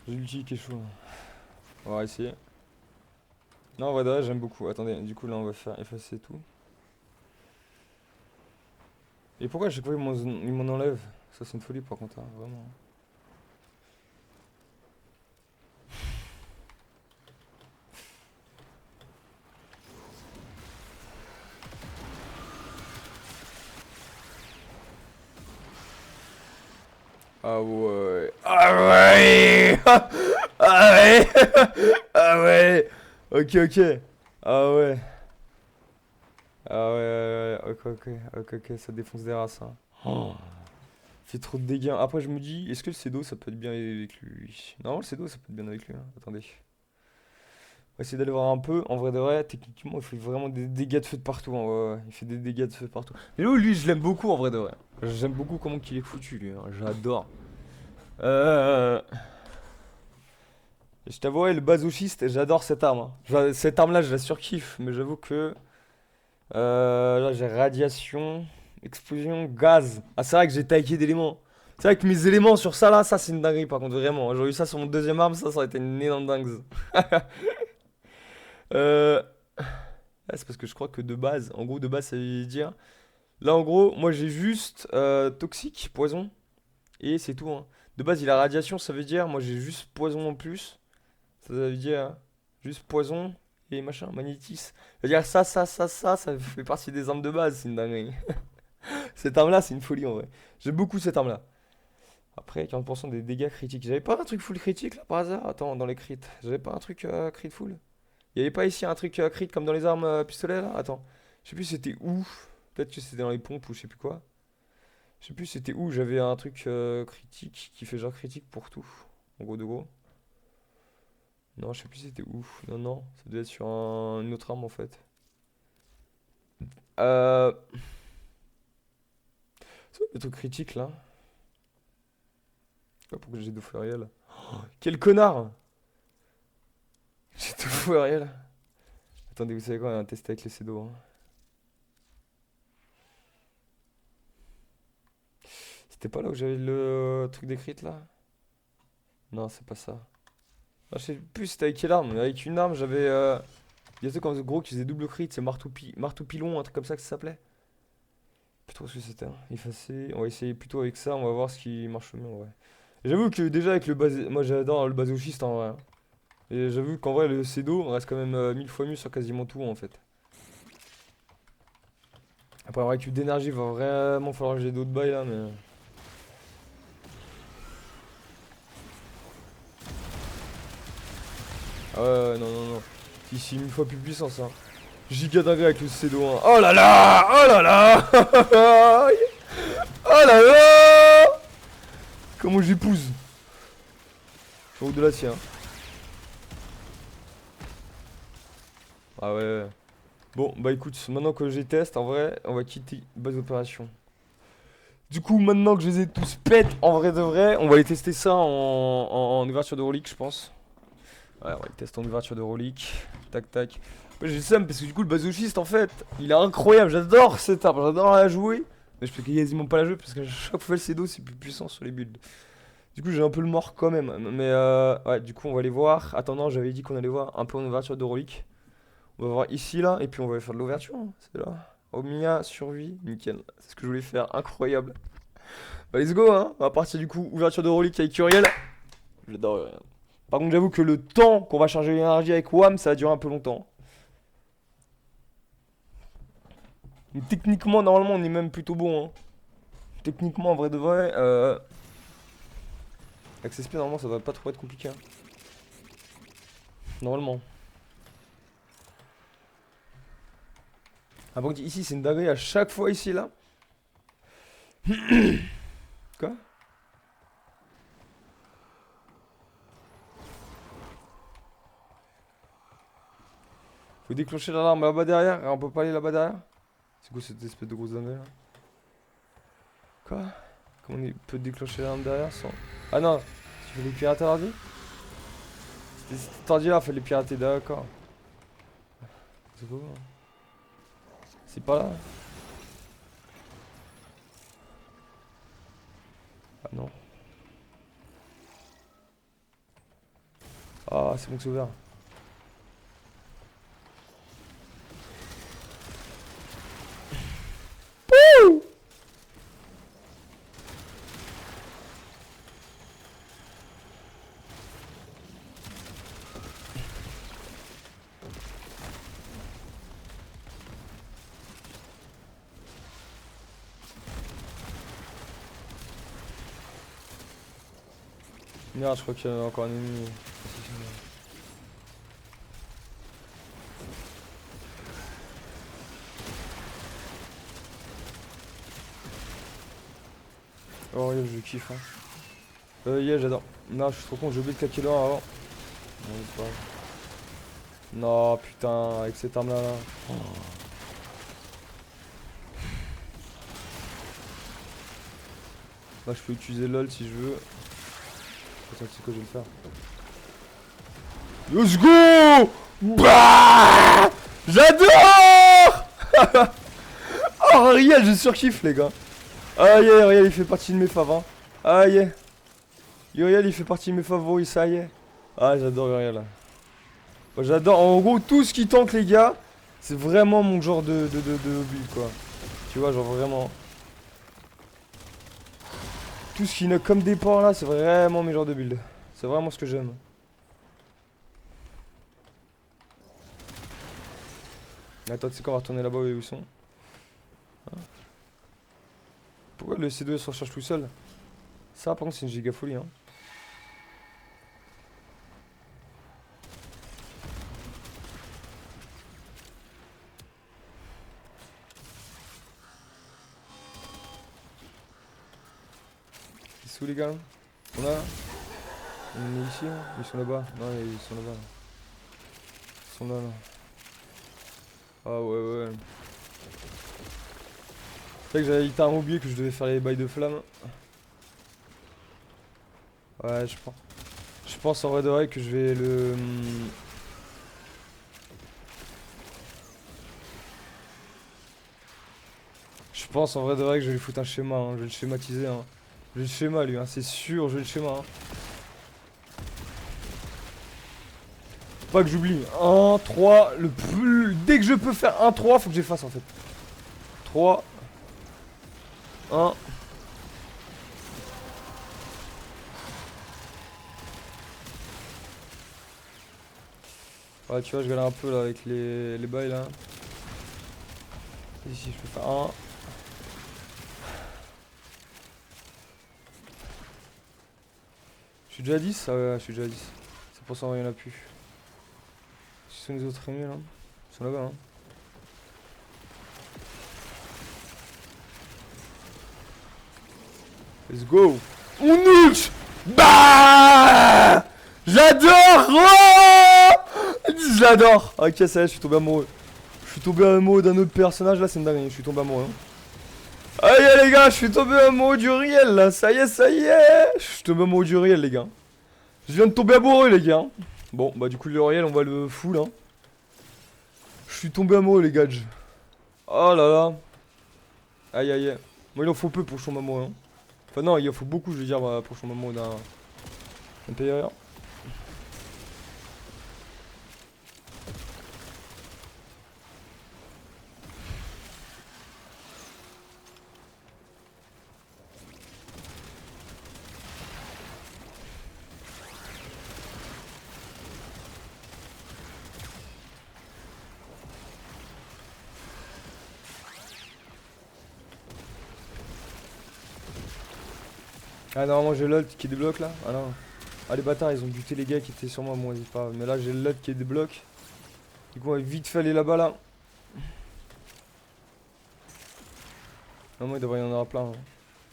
J'ai l'ulti qui est chaud. On va essayer. Non, en vrai de vrai, j'aime beaucoup. Attendez, du coup là on va faire effacer tout. Et pourquoi à chaque fois ils m'en enlèvent? Ça c'est une folie par contre, hein, vraiment. Ah ouais. Ah ouais. Ah ouais. Ah ouais. Ok, ok. Ah ouais. Ah ouais, ouais, ouais, ok, ok, ok, ok, ça défonce des races, hein. Oh, fait trop de dégâts. Après, je me dis, est-ce que le Cedo ça peut être bien avec lui? Non, le Cedo ça peut être bien avec lui, hein. Attendez. On va essayer d'aller voir un peu. En vrai de vrai, techniquement, il fait vraiment des dégâts de feu de partout, hein. Ouais, ouais, il fait des dégâts de feu de partout. Mais lui, je l'aime beaucoup en vrai de vrai. J'aime beaucoup comment qu'il est foutu, lui, hein. J'adore. Euh. Je t'avouerai, le basochiste, j'adore cette arme, hein. Cette arme-là, je la surkiffe, mais j'avoue que. Là, j'ai radiation, explosion, gaz. Ah, c'est vrai que j'ai taqué d'éléments. C'est vrai que mes éléments sur ça, là, ça, c'est une dinguerie, par contre, vraiment. J'aurais eu ça sur mon deuxième arme, ça aurait été une énorme dingue. Euh. C'est parce que je crois que de base, en gros, de base, ça veut dire. Là, en gros, moi, j'ai juste toxique, poison, et c'est tout, hein. De base, il a radiation, ça veut dire. Moi, j'ai juste poison en plus. Ça veut dire juste poison et machin, magnétisme. Ça veut dire ça fait partie des armes de base, c'est une dinguerie. Cette arme-là, c'est une folie en vrai. J'aime beaucoup cette arme-là. Après, 40% des dégâts critiques. J'avais pas un truc full critique là par hasard? Attends, dans les crits. J'avais pas un truc crit full? Il y avait pas ici un truc crit comme dans les armes pistolet là? Attends. Je sais plus c'était où. Peut-être que c'était dans les pompes ou je sais plus quoi. Je sais plus c'était où. J'avais un truc critique qui fait genre critique pour tout. En gros de gros. Non, je sais plus c'était où. Non, non. Ça devait être sur une autre arme en fait. Euh. C'est quoi le truc critique là? Ah, pourquoi j'ai deux feux réels? Quel connard! J'ai deux feux réels. Attendez, vous savez quoi? On va tester avec les CEDO, hein. C'était pas là où j'avais le truc d'écrit là? Non, c'est pas ça. Ah, je sais plus c'était avec quelle arme. Avec une arme, j'avais. Il y a un truc en gros qui faisait double crit, c'est marteau pilon, un truc comme ça que ça s'appelait. Plus trop ce que c'était, hein. Effacer. On va essayer plutôt avec ça, on va voir ce qui marche mieux en vrai. J'avoue que déjà avec le base. Moi j'adore le basochiste en vrai, hein. Et j'avoue qu'en vrai le CEDO reste quand même 1000 fois mieux sur quasiment tout en fait. Après, en récup d'énergie, va vraiment falloir que j'ai d'autres bails là, mais. Ah ouais, non, non, non. Ici, 1000 fois plus puissant ça. Giga dingue avec le C2-1. Oh là là! Oh là là! Oh là là! Comment j'épouse? Je suis au de la sienne. Ah ouais. Bon, bah écoute, maintenant que j'ai test, en vrai, on va quitter base d'opération. Du coup, maintenant que je les ai tous pète, en vrai de vrai, on va aller tester ça en ouverture de relique, je pense. Ouais, on va le tester en ouverture de relique. Tac, tac. Ouais, j'ai le seum parce que du coup, le basochiste, en fait, il est incroyable. J'adore cette arme, j'adore la jouer. Mais je peux quasiment pas la jouer parce que chaque fois le C2, c'est plus puissant sur les builds. Du coup, j'ai un peu le mort quand même. Mais ouais, du coup, on va aller voir. Attendant, j'avais dit qu'on allait voir un peu en ouverture de relique. On va voir ici, là, et puis on va faire de l'ouverture. Hein, c'est là. Omnia, survie, nickel. C'est ce que je voulais faire, incroyable. Bah, let's go, hein. On va partir du coup, ouverture de relique avec Uriel. J'adore Uriel. Par contre, j'avoue que le temps qu'on va charger l'énergie avec WAM, ça va durer un peu longtemps. Mais techniquement, normalement, on est même plutôt bon. Hein. Techniquement, en vrai de vrai, avec CSP, normalement, ça va pas trop être compliqué. Hein. Normalement. Ah bon, ici, c'est une dinguerie à chaque fois ici, là. Quoi? Faut déclencher l'alarme là-bas derrière. On peut pas aller là-bas derrière. C'est quoi cette espèce de grosse dinguerie là? Quoi? Comment on peut déclencher l'alarme derrière sans. Ah non! Tu fais les pirater l'ordi? Cet ordi là, fait les pirater, d'accord. C'est quoi? C'est pas là? Ah non. Ah, c'est bon que c'est ouvert. Merde, je crois qu'il y a encore un ennemi. Oh, yeah, je kiffe. Hein. Yeah, j'adore. Non, je suis trop con, j'ai oublié de claquer l'or avant. Non, c'est pas grave. Non, putain, avec cette arme là. Oh. Là, je peux utiliser LOL si je veux. Attends, tu sais quoi, je vais le faire. Let's go! Bah, j'adore! Oh, Ariel, je surkiffe, les gars. Ah, yeah, Ariel, il fait partie de mes faves. Hein. Ah, yeah. Uriel, il fait partie de mes favoris, ça y est. Ah, j'adore Uriel. Moi, j'adore. En gros, tout ce qui tank, les gars, c'est vraiment mon genre de build, quoi. Tu vois, genre vraiment. Tout ce qui knock comme des porcs, là, c'est vraiment mes genres de build. C'est vraiment ce que j'aime. Attends, tu sais qu'on va retourner là-bas où ils sont. Hein. Pourquoi le C2 se recharge tout seul? Ça, par contre, c'est une giga folie, hein. Ils sont où, les gars? On a. On est ici, hein. Ils sont là-bas. Non, ils sont là-bas. Ils sont là, là. Ah ouais, ouais. C'est vrai que j'avais littéralement oublié que je devais faire les bails de flamme. Ouais, je pense. Je pense en vrai de vrai que je vais le. Je pense en vrai de vrai que je vais lui foutre un schéma. Hein. Je vais le schématiser. Hein. Je vais le schéma lui, hein. C'est sûr, je vais le schéma. Hein. Faut pas que j'oublie. 1, 3, le plus. Dès que je peux faire 1, 3, faut que j'efface en fait. 3, 1. Ouais, tu vois, je galère un peu là avec les bails là. Ici, je peux faire un. Je suis déjà à 10? Ah ouais, je suis déjà à 10. C'est pour ça qu'il y en a plus. Ce sont les autres ennemis là. Ils sont là-bas, hein. Let's go. On nuke. Bah, j'adore. Oh, je l'adore. Ok, ça y est, je suis tombé amoureux. Je suis tombé amoureux d'un autre personnage là, c'est une dinguerie. Je suis tombé amoureux. Hein. Aïe les gars, je suis tombé amoureux du réel là. Ça y est, ça y est. Je suis tombé amoureux du réel les gars. Je viens de tomber amoureux les gars. Bon, bah du coup le réel on va le full hein. Je suis tombé amoureux les gars. Oh là là. Aïe aïe aïe. Moi il en faut peu pour que je tombe amoureux hein. Enfin non, il en faut beaucoup je veux dire pour que je tombe amoureux d'un player. Ah normalement j'ai l'ult qui débloque là. Ah non. Ah les bâtards ils ont buté les gars qui étaient sur moi, bon vas-y pas. Mais là j'ai l'ult qui débloque. Du coup on va vite fait aller là-bas là. Normalement il devrait y en avoir plein. Hein.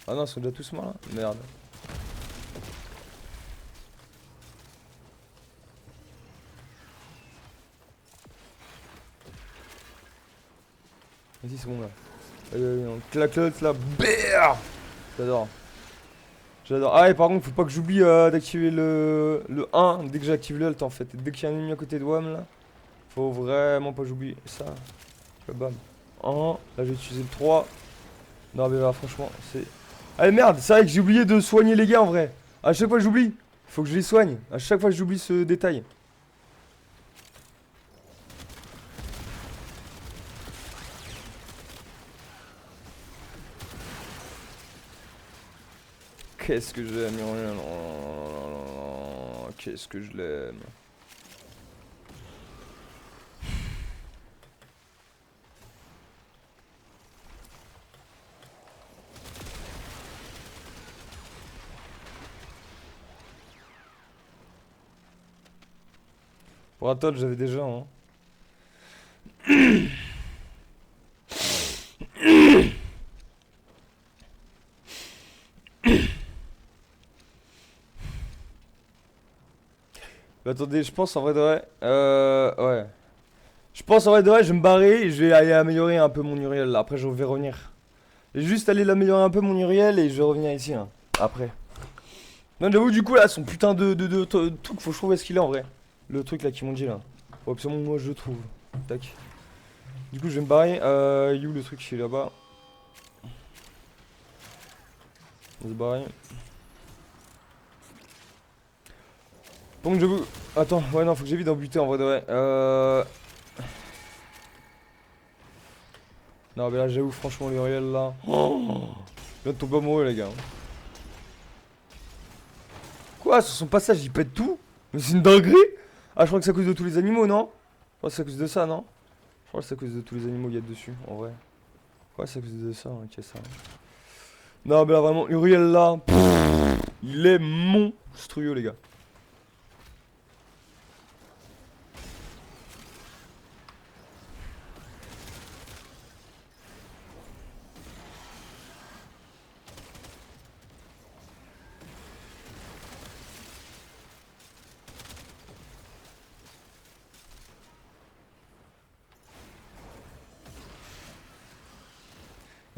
Ah non ils sont déjà tous morts là. Merde. Vas-y c'est bon là. On claque l'ult là. Béar. J'adore. J'adore. Ah et par contre faut pas que j'oublie d'activer le 1 dès que j'active l'ult en fait. Dès qu'il y a un ennemi à côté de WAM là. Faut vraiment pas que j'oublie ça. Bam. 1. Là j'ai utilisé le 3. Non mais là franchement c'est... Ah merde, c'est vrai que j'ai oublié de soigner les gars en vrai. À chaque fois j'oublie. Faut que je les soigne. À chaque fois j'oublie ce détail. Qu'est-ce que j'aime. Qu'est-ce que je l'aime. Pour Atoll j'avais déjà hein. Bah, attendez, je pense en vrai de vrai. Ouais. Je pense en vrai de vrai, je vais me barrer et je vais aller améliorer un peu mon Uriel là. Après, je vais revenir. Je vais juste aller l'améliorer un peu mon Uriel et je vais revenir ici là. Après. Non, j'avoue, du coup, là, son putain de truc, faut que je trouve où est-ce qu'il est en vrai. Le truc là qu'ils m'ont dit là. Faut absolument moi je le trouve. Tac. Du coup, je vais me barrer. Il est où le truc qui est là-bas? On va se barrer. Donc, j'avoue. Attends, ouais, non, faut que j'évite d'en buter en vrai de vrai. Non, mais là, j'avoue, franchement, l'Uriel là. Oh, je viens de tomber amoureux, les gars. Quoi, sur son passage, il pète tout? Mais c'est une dinguerie! Ah, je crois que c'est à cause de tous les animaux, non? Je crois que c'est à cause de ça, non? Je crois que c'est à cause de tous les animaux qu'il y a dessus, en vrai. Ouais, c'est à cause de ça, ok, ça. Non, mais là, vraiment, Uriel là. Il est monstrueux, les gars.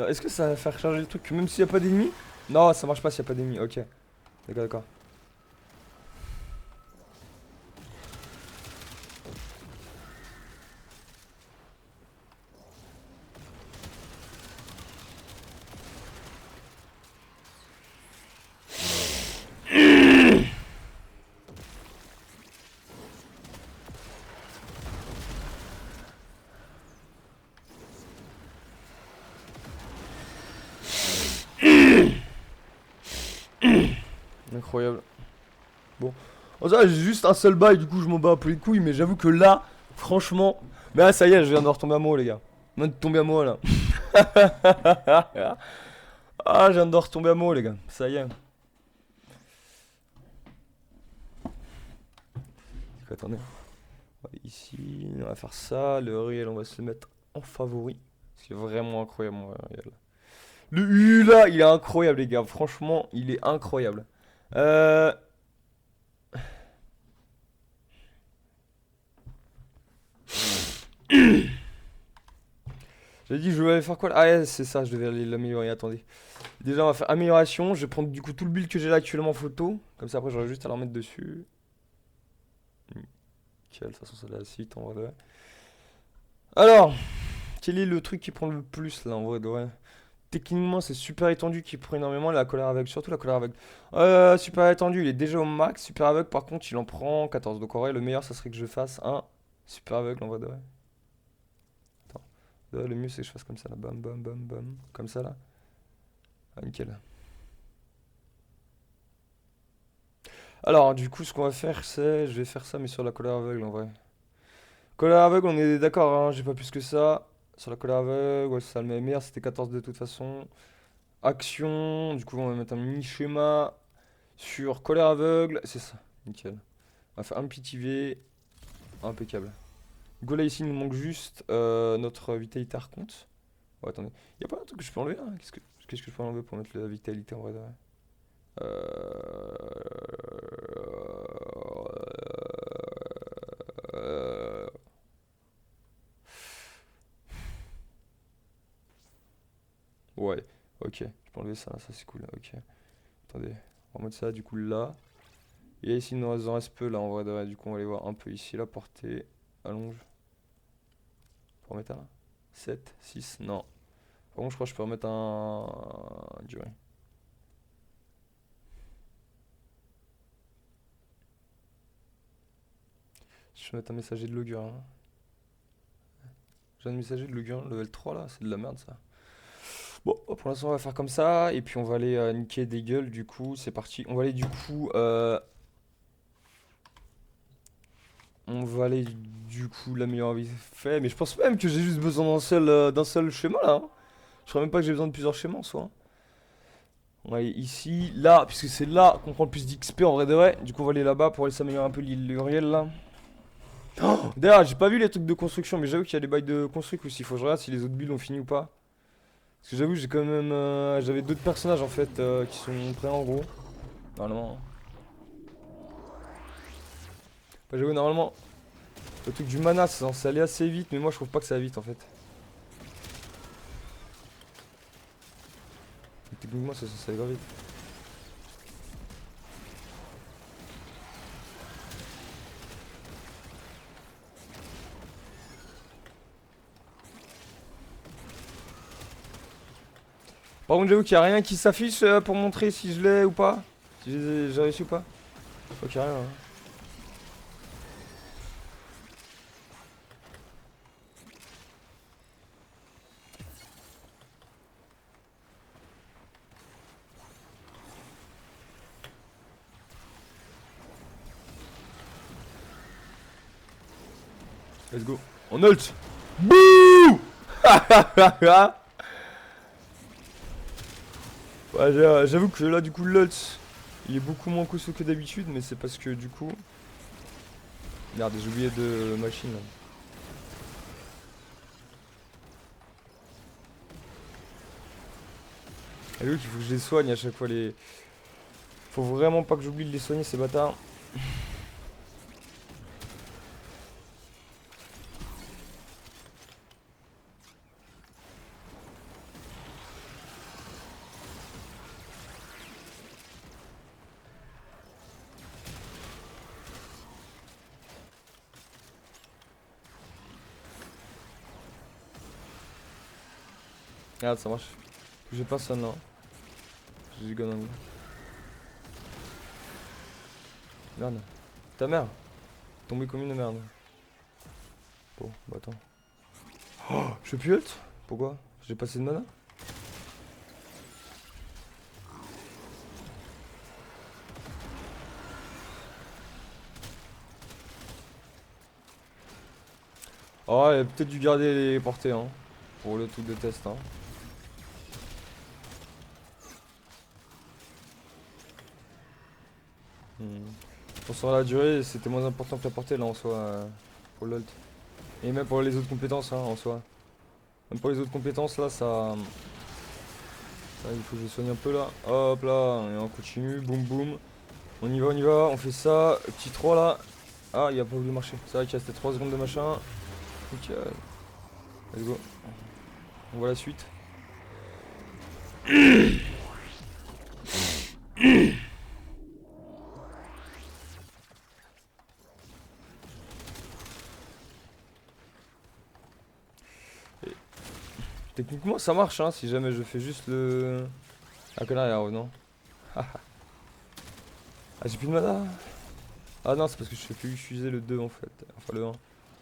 Est-ce que ça va faire charger le truc même s'il n'y a pas d'ennemis? Non, ça marche pas s'il n'y a pas d'ennemis, ok. D'accord, d'accord. Incroyable. Bon. En ça, j'ai juste un seul bail, du coup je m'en bats un peu les couilles, mais j'avoue que là, franchement. Mais là, ça y est, je viens de retomber amoureux, les gars. Je viens de tomber amoureux là. Ah, je viens de retomber amoureux, les gars. Ça y est. Attendez. Ici, on va faire ça. Le réel, on va se le mettre en favori. C'est vraiment incroyable, mon réel. Le U là, il est incroyable, les gars. Franchement, il est incroyable. Euh. J'ai dit, je vais faire quoi là? Ah, ouais, c'est ça, je devais aller l'améliorer. Attendez. Déjà, on va faire amélioration. Je vais prendre du coup tout le build que j'ai là actuellement en photo. Comme ça, après, j'aurai juste à la remettre dessus. Nickel, de toute façon, ça la site en vrai de vrai. Alors, quel est le truc qui prend le plus là en vrai de vrai? Techniquement, c'est super étendu qui prend énormément la colère aveugle, surtout la colère aveugle. Super étendu, il est déjà au max. Super aveugle, par contre, il en prend 14. Donc en vrai, le meilleur, ça serait que je fasse un super aveugle en vrai de vrai. Attends, le mieux, c'est que je fasse comme ça là. Bam, bam, bam, bam. Comme ça là. Ah, nickel. Alors, du coup, ce qu'on va faire, c'est. Je vais faire ça, mais sur la colère aveugle en vrai. Colère aveugle, on est d'accord, hein, j'ai pas plus que ça. Sur la colère aveugle, ouais, c'est ça le meilleur, c'était 14 de toute façon. Action, du coup, on va mettre un mini schéma sur colère aveugle, c'est ça, nickel. On va faire un petit IV, impeccable. Go là, ici, il nous manque juste notre vitalité compte. Oh, attendez, y a pas un truc que je peux enlever là? Qu'est-ce que je peux enlever pour mettre la vitalité en vrai de vrai? Euh... Ouais, ok, je peux enlever ça, ça c'est cool, ok. Attendez, on va mettre ça du coup là. Et ici, il nous en reste peu là en vrai de vrai. Du coup, on va aller voir un peu ici. La portée, allonge. Pour remettre un 7, 6, non. Par contre, je crois que je peux remettre un durée. Je vais mettre un messager de l'augure. Hein. J'ai un messager de l'augure, level 3 là, c'est de la merde ça. Bon, pour l'instant, on va faire comme ça. Et puis, on va aller niquer des gueules. Du coup, c'est parti. On va aller du coup. On va aller du coup l'améliorer vite fait. Mais je pense même que j'ai juste besoin d'un seul schéma là. Hein. Je crois même pas que j'ai besoin de plusieurs schémas en soi. Hein. On va aller ici, là, puisque c'est là qu'on prend le plus d'XP en vrai de vrai. Du coup, on va aller là-bas pour aller s'améliorer un peu l'île Luriel là. Oh, d'ailleurs, j'ai pas vu les trucs de construction, mais j'avoue qu'il y a des bails de construction aussi. Faut que je regarde si les autres builds ont fini ou pas. Parce que j'avoue, j'ai quand même. J'avais d'autres personnages en fait qui sont prêts en gros. Normalement. Bah, j'avoue, normalement, le truc du mana, c'est censé aller assez vite, mais moi je trouve pas que ça va vite en fait. Et techniquement, c'est censé aller grave vite. Par contre, j'avoue qu'il y a rien qui s'affiche pour montrer si je l'ai ou pas. Si j'ai réussi ou pas. Ok, rien. Hein. Let's go. On ult. Bouh. Ouais, j'avoue que là, du coup, l'ult, il est beaucoup moins costaud que d'habitude, mais c'est parce que du coup. Merde, j'ai oublié de machine là. Et oui, il faut que je les soigne à chaque fois les. Faut vraiment pas que j'oublie de les soigner ces bâtards. Regarde, ça marche. J'ai personne là. J'ai gun. Merde. Ta mère. Tombé comme une merde. Bon, bah attends. Oh, je fais plus ult. Pourquoi? J'ai pas assez de mana. Oh, il a peut-être dû garder les portées, hein. pour le truc de test. Hein. Sur la durée, c'était moins important que la portée là en soi pour l'ult. Et même pour les autres compétences en soi. Même pour les autres compétences là, il faut que je soigne un peu là. Hop là, et on continue, boum boum. On y va, on fait ça. Petit 3 là. Ah, il a pas voulu marcher. C'est vrai qu'il restait 3 secondes de machin. Ok, let's go. On voit la suite. Et techniquement, ça marche si jamais je fais juste le. Ah, connard, il arrive, non? Ah, j'ai plus de mana. Ah non, c'est parce que je sais plus utiliser le 2 en fait. Enfin, le 1, je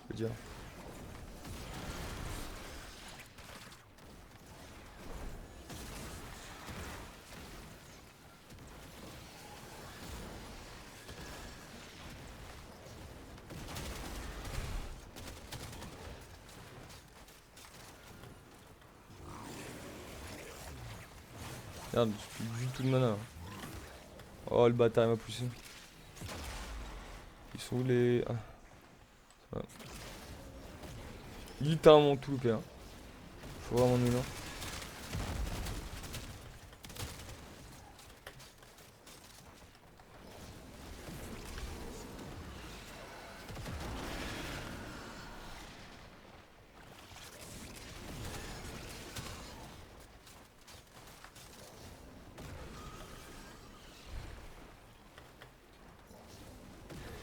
veux dire. Merde, j'ai plus du tout de mana. Oh, le bâtard, il m'a poussé. Ils sont où les. Ah, ça va. Littéralement tout loupé. Faut vraiment nul.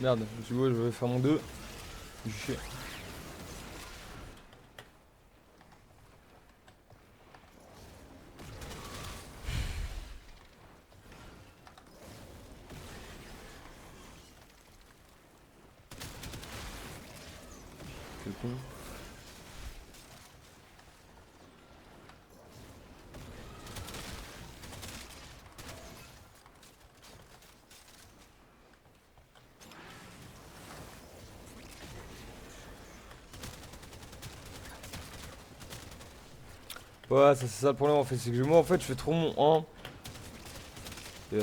Merde, du coup, je vais faire mon 2. Je suis chier. C'est con. Ouais, ça c'est ça le problème en fait, c'est que moi en fait je fais trop mon 1. Et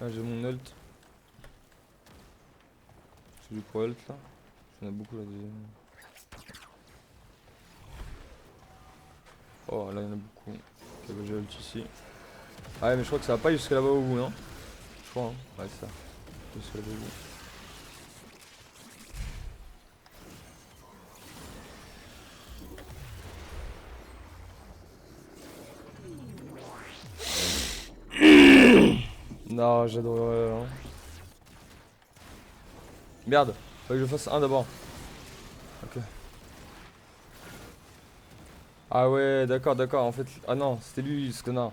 ah, j'ai mon ult. J'ai du pro ult là. Il y en a beaucoup là deuxième. Oh là il y en a beaucoup. Ok, bah, j'ai ult ici. Ah ouais mais je crois que ça va pas jusqu'à là-bas au bout non. Je crois Ouais c'est ça. Jusqu'à là-bas au bout. Non j'adore. Merde, faut que je fasse un d'abord. Ok. Ah ouais d'accord en fait. Ah non c'était lui ce connard.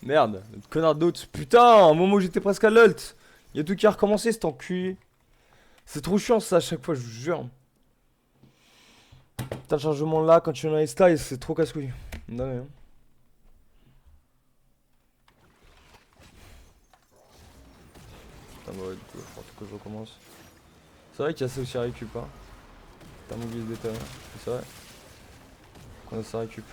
Merde, le connard d'autre. Putain, au moment où j'étais presque à l'ult. Y'a tout qui a recommencé cet enculé. C'est trop chiant ça à chaque fois, je vous jure. Putain, le chargement là, quand tu en as là, c'est trop casse-couille. Non, mais. Putain, bah ouais, du coup, faut que je recommence. C'est vrai qu'il y a ça aussi à récup, hein. T'as oublié ce détail. C'est vrai. Qu'on a ça à récup.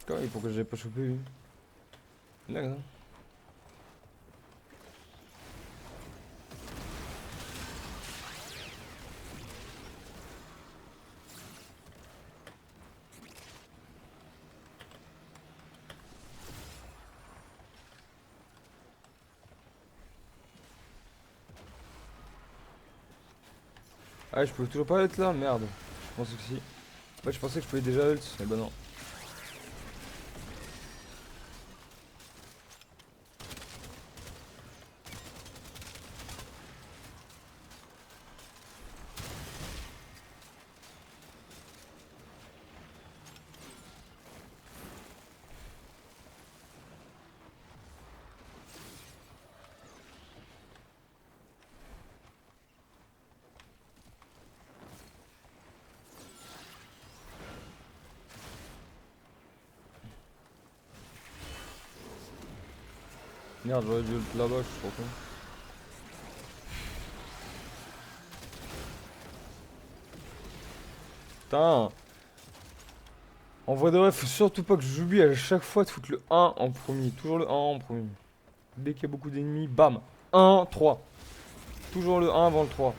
Quoi, il faut que j'ai pas chopé lui. Blague, hein. Ah, je peux toujours pas être là, merde. Je pensais que si. Ouais, je pensais que je pouvais déjà ult, mais bah non. Merde, j'aurais dû ult là-bas, je suis trop con. Putain. En vrai de vrai, faut surtout pas que j'oublie à chaque fois de foutre le 1 en premier. Toujours le 1 en premier. Dès qu'il y a beaucoup d'ennemis, bam. 1, 3. Toujours le 1 avant le 3.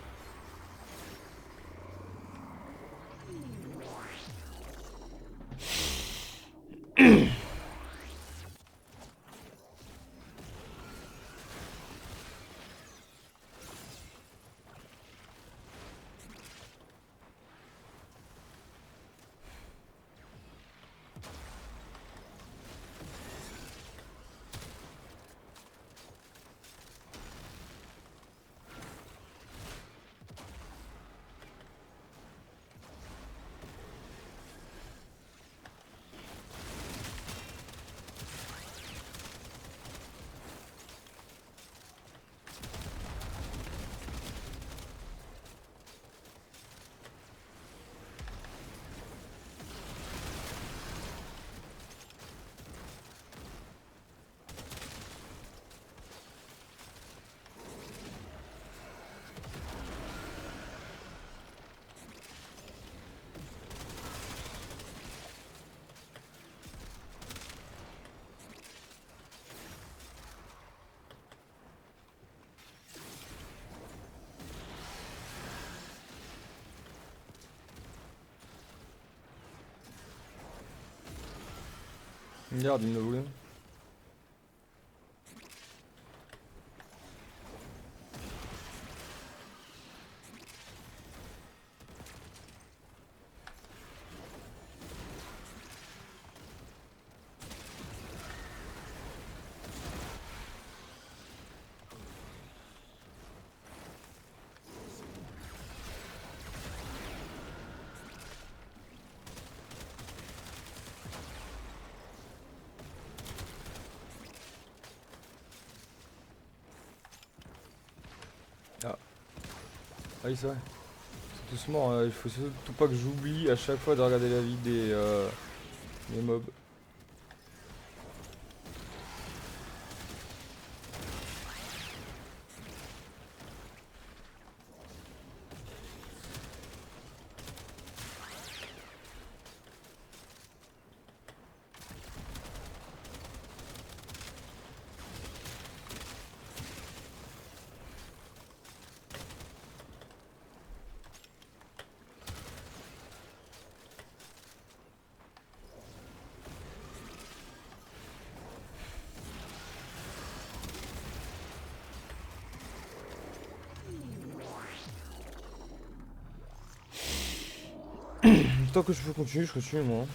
Regarde, il me l'a volé. Ah. Ah oui, c'est vrai. C'est doucement, il faut surtout pas que j'oublie à chaque fois de regarder la vie des mobs. Tant que je peux continuer, je continue moi.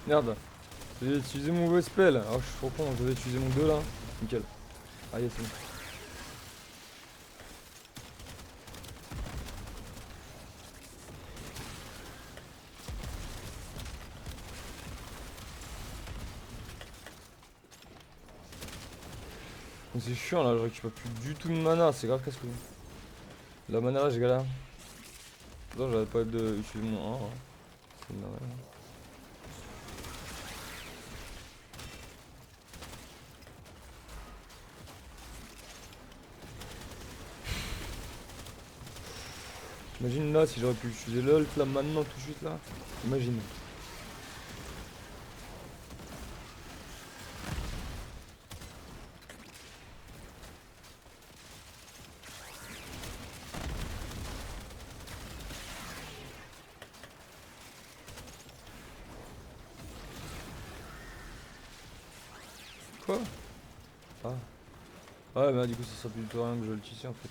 Merde. J'ai utilisé mon mauvais spell. Oh, je suis trop con, je devais utiliser mon 2 là. Nickel. Ah, yes, c'est bon. Mais c'est chiant là, je récupère plus du tout de mana, c'est grave casse-couille. La mana là, j'ai galère. Attends, j'arrête pas de utiliser mon 1. Hein. C'est normal. Imagine là si j'aurais pu utiliser l'ult là maintenant tout de suite là. Imagine. Quoi? Ah. Ouais mais du coup ça sert plus du tout à rien que je l'utilise en fait.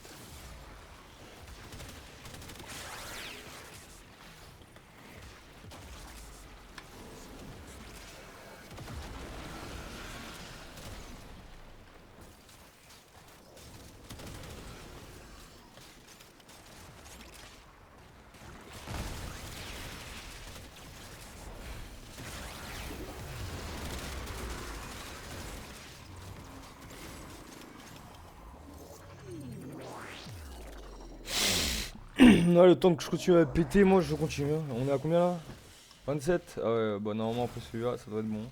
Non, le temps que je continue à péter, moi je continue. Hein. On est à combien là? 27? Ah ouais, bah normalement après celui-là, ça doit être bon.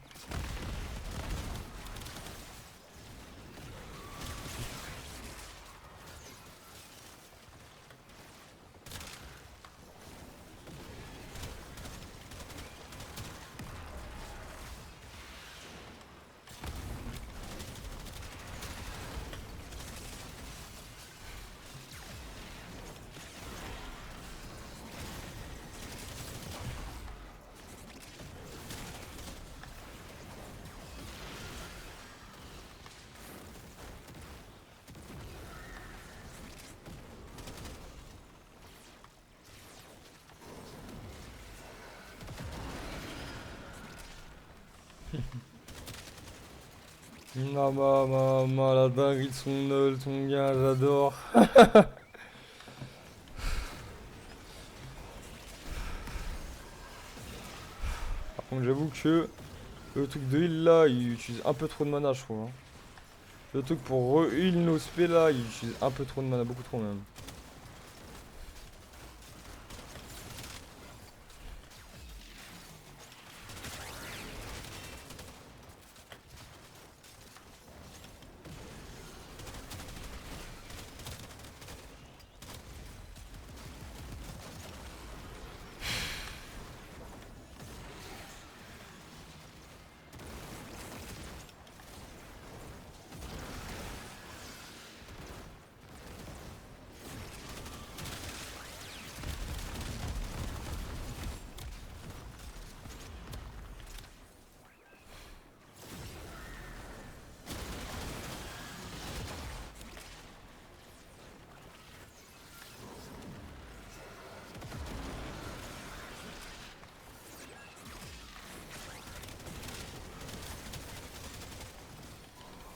La dinguerie de son ult, mon gars, j'adore. Par contre, j'avoue que le truc de heal là, il utilise un peu trop de mana, je trouve. Hein. Le truc pour re-heal nos spells là, il utilise un peu trop de mana, beaucoup trop même.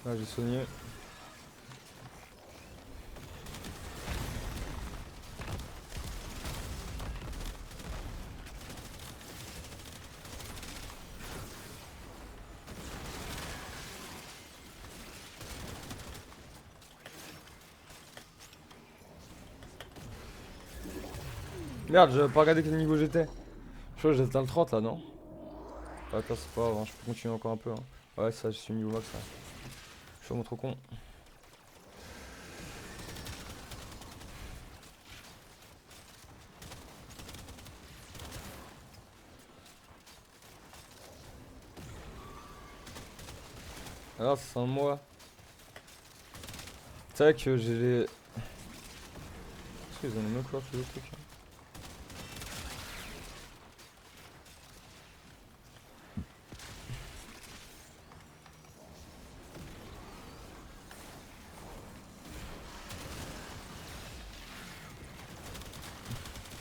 Là, j'ai soigné. Merde, j'avais pas regardé quel niveau j'étais. Je crois que j'étais le 30 là, non? Ouais, attends, c'est pas grave, hein, je peux continuer encore un peu. Hein. Ouais, ça, je suis niveau max là. Je suis vraiment trop con. Alors, c'est un mois. C'est vrai que j'ai les. Est-ce qu'ils ont les mêmes couleurs que les autres trucs? Hein.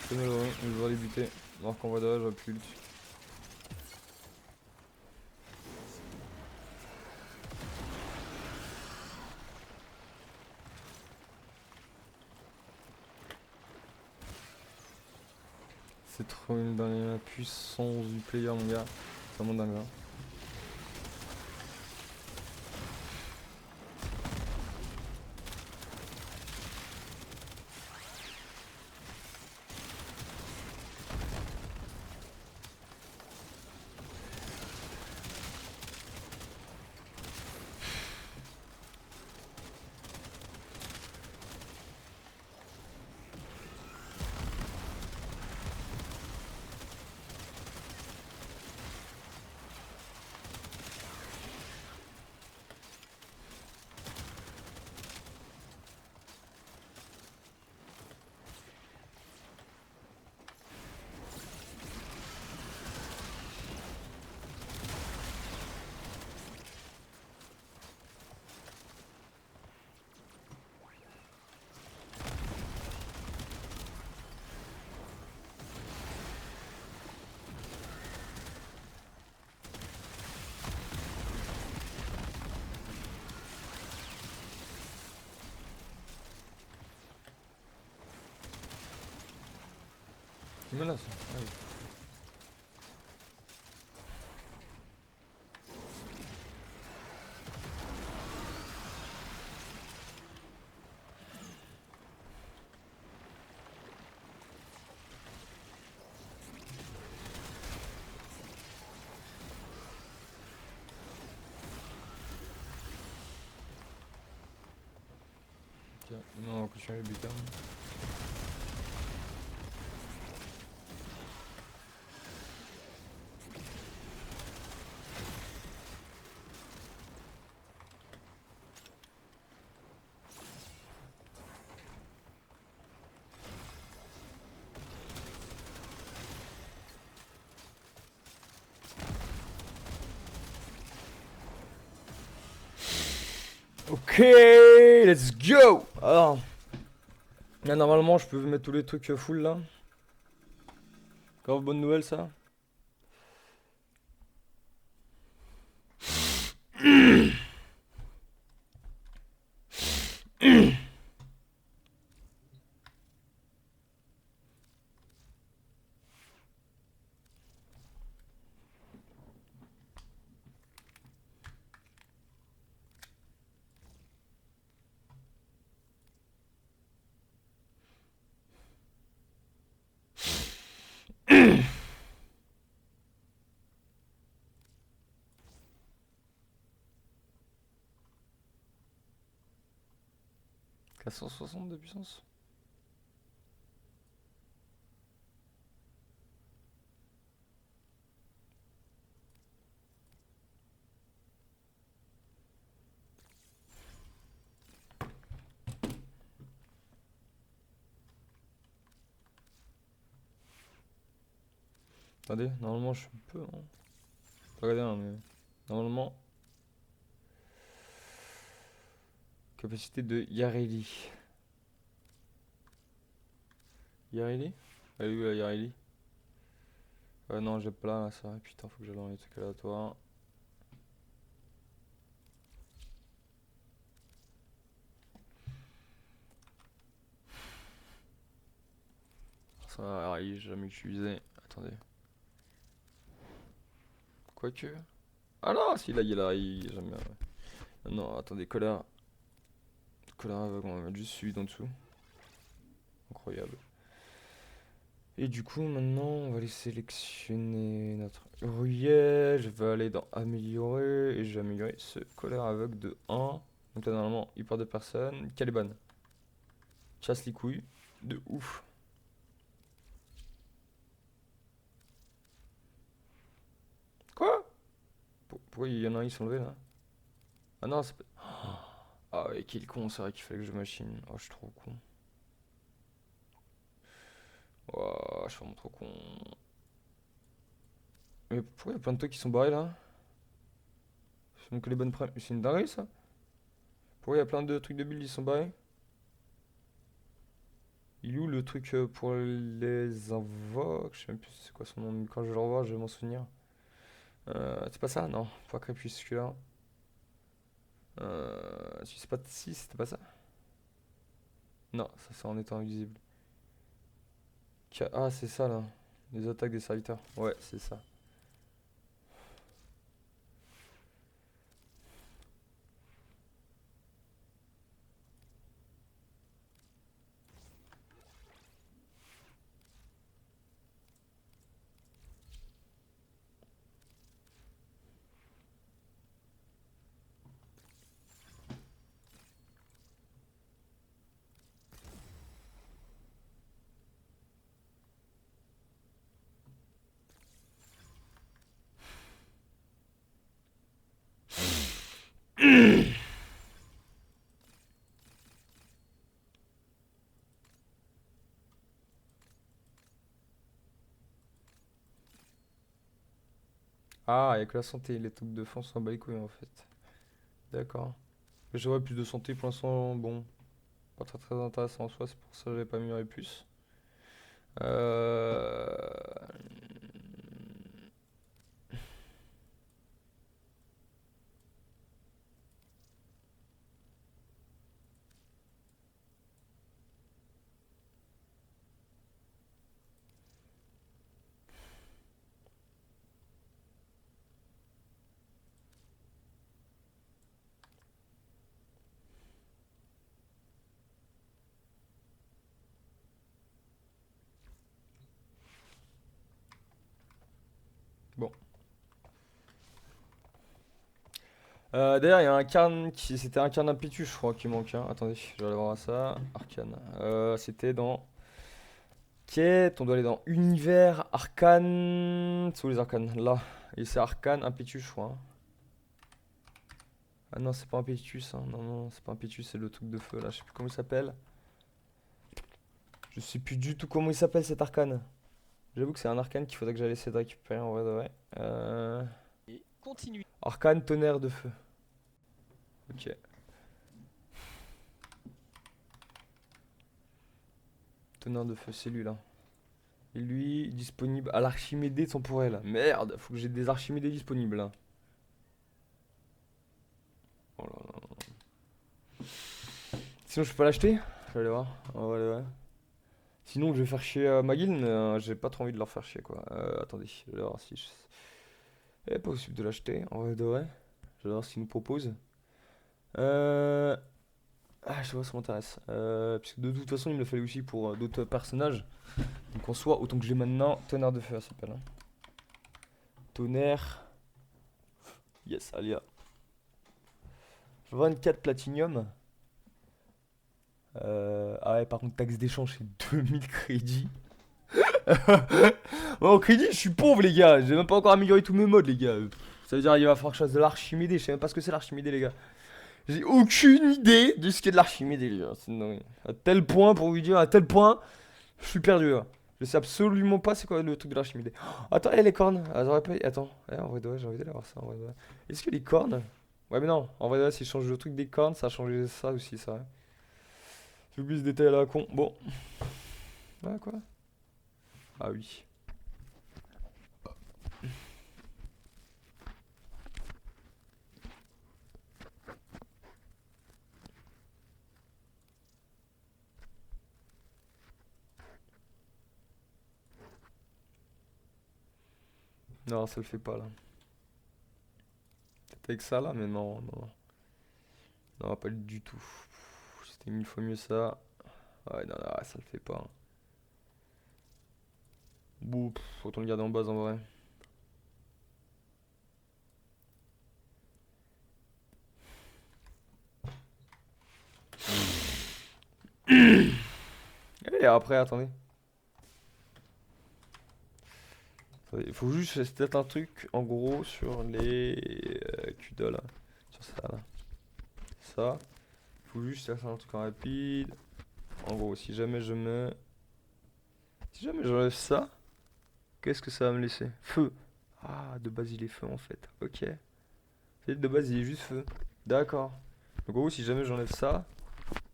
C'est malheureux, je vais devoir les buter. Alors qu'en vrai de vrai, j'aurais pu le tuer. C'est trop une dans la puissance du player, mon gars. C'est vraiment dingue. Hein. Il menace. Ah oui. Tiens, non, on va continuer les butins. Ok, let's go. Alors, là, normalement, je peux mettre tous les trucs full là. Grave bonne nouvelle ça. Qu'à 160 de puissance. Attendez, normalement je peux. Hein. Pas regarder, hein, mais. Normalement. Capacité de Yareli. Yareli? Elle est où la Yareli? Non, j'ai pas là, ça. Putain, faut que j'aille dans les trucs aléatoires. Ça, Yareli, j'ai jamais utilisé. Attendez. Quoique. Ah non, si, là, il y a la Yareli, jamais. Non, attendez, colère. Colère aveugle, on va mettre juste celui d'en dessous. Incroyable. Et du coup, maintenant, on va aller sélectionner notre rouillet. Je vais aller dans améliorer. Et je vais améliorer ce colère aveugle de 1. Donc là, normalement, il part de personne. Caliban. Chasse les couilles. De ouf. Quoi? Pourquoi il y en a un, ils sont levés là? Ah non, c'est pas. Ah ouais, quel con, c'est vrai qu'il fallait que je machine. Oh, je suis trop con. Oh, je suis vraiment trop con. Mais pourquoi il y a plein de trucs qui sont barrés là? C'est donc les bonnes c'est une dinguerie ça? Pourquoi il y a plein de trucs de build qui sont barrés? Il est où le truc pour les invoques? Je sais même plus c'est quoi son nom. Quand je vais le revoir, je vais m'en souvenir. C'est pas ça? Non, pas crépusculaire. Tu sais pas si c'était pas ça? Non, ça c'est en étant invisible. Ah, c'est ça là. Les attaques des serviteurs. Ouais, c'est ça. Ah, il y a que la santé. Les trucs de fond sont bat les couilles en fait. D'accord. J'aurais plus de santé pour l'instant. Bon, pas très très intéressant en soi. C'est pour ça que j'avais pas amélioré plus. Euh... D'ailleurs, il y a un Carn qui. C'était un Carn Impetus, je crois, qui manque. Hein. Attendez, je vais aller voir ça. Arcane. C'était dans. Quête, on doit aller dans Univers, Arcane. C'est où les arcanes? Là. Et c'est Arcane, Impetus, je crois. Hein. Ah non, c'est pas Impetus. Hein. Non, non, c'est pas Impetus, c'est le truc de feu là. Je sais plus comment il s'appelle. Je sais plus du tout comment il s'appelle cet arcane. J'avoue que c'est un arcane qu'il faudrait que j'aille essayer de récupérer en vrai de vrai. Et continue. Arcane, tonnerre de feu. Ok. Tonnerre de feu, c'est lui là. Et lui, disponible à l'Archimédée temporel. Merde, faut que j'ai des Archimédées disponibles là. Oh là là. Sinon, je peux pas l'acheter? Je vais aller voir. Ah ouais, ouais. Sinon, je vais faire chier ma guilde, mais j'ai pas trop envie de leur faire chier quoi. Attendez, je vais voir si je. Eh, pas possible de l'acheter, en vrai de vrai. Je vais voir ce qu'ils nous proposent. Euh. Ah, je sais pas, ça m'intéresse. Puisque de toute façon, il me le fallait aussi pour d'autres personnages. Donc en soi, autant que j'ai maintenant, tonnerre de feu, ça s'appelle. Hein. Tonnerre. Yes, Alia. 24 platinium. Ah ouais, par contre, taxe d'échange, c'est 2000 crédits. Ouais, en crédit, je suis pauvre, les gars. J'ai même pas encore amélioré tous mes modes, les gars. Ça veut dire qu'il va falloir que je fasse de l'archimédée. Je sais même pas ce que c'est l'archimédée, les gars. J'ai aucune idée de ce qu'est de l'archimédée, les gars. C'est une dinguerie. À tel point, pour vous dire, à tel point, je suis perdu là. Je sais absolument pas c'est quoi le truc de l'archimédée. Oh, attends, les cornes. Ah, j'aurais pas. Attends, en vrai de vrai, j'ai envie d'aller voir ça. En vrai de vrai. Est-ce que les cornes. Ouais, mais non. En vrai de vrai, si je change le truc des cornes, ça a changé ça aussi, ça. Ouais. J'ai oublié ce détail là, con. Bon. Ah, quoi? Ah oui. Non, ça le fait pas là. Peut-être avec ça là, mais non, non. Non, pas du tout. C'était mille fois mieux ça. Ouais, non, non, ça le fait pas. Hein. Bon, autant le garder en base en vrai. Et après, attendez. Il faut juste peut-être un truc en gros sur les QDA là. Sur ça là. Ça. Faut juste faire un truc en rapide. En gros, si jamais je mets. Si jamais j'enlève ça, qu'est-ce que ça va me laisser? Feu. Ah, de base il est feu en fait. Ok. De base il est juste feu. D'accord. Donc en gros, si jamais j'enlève ça,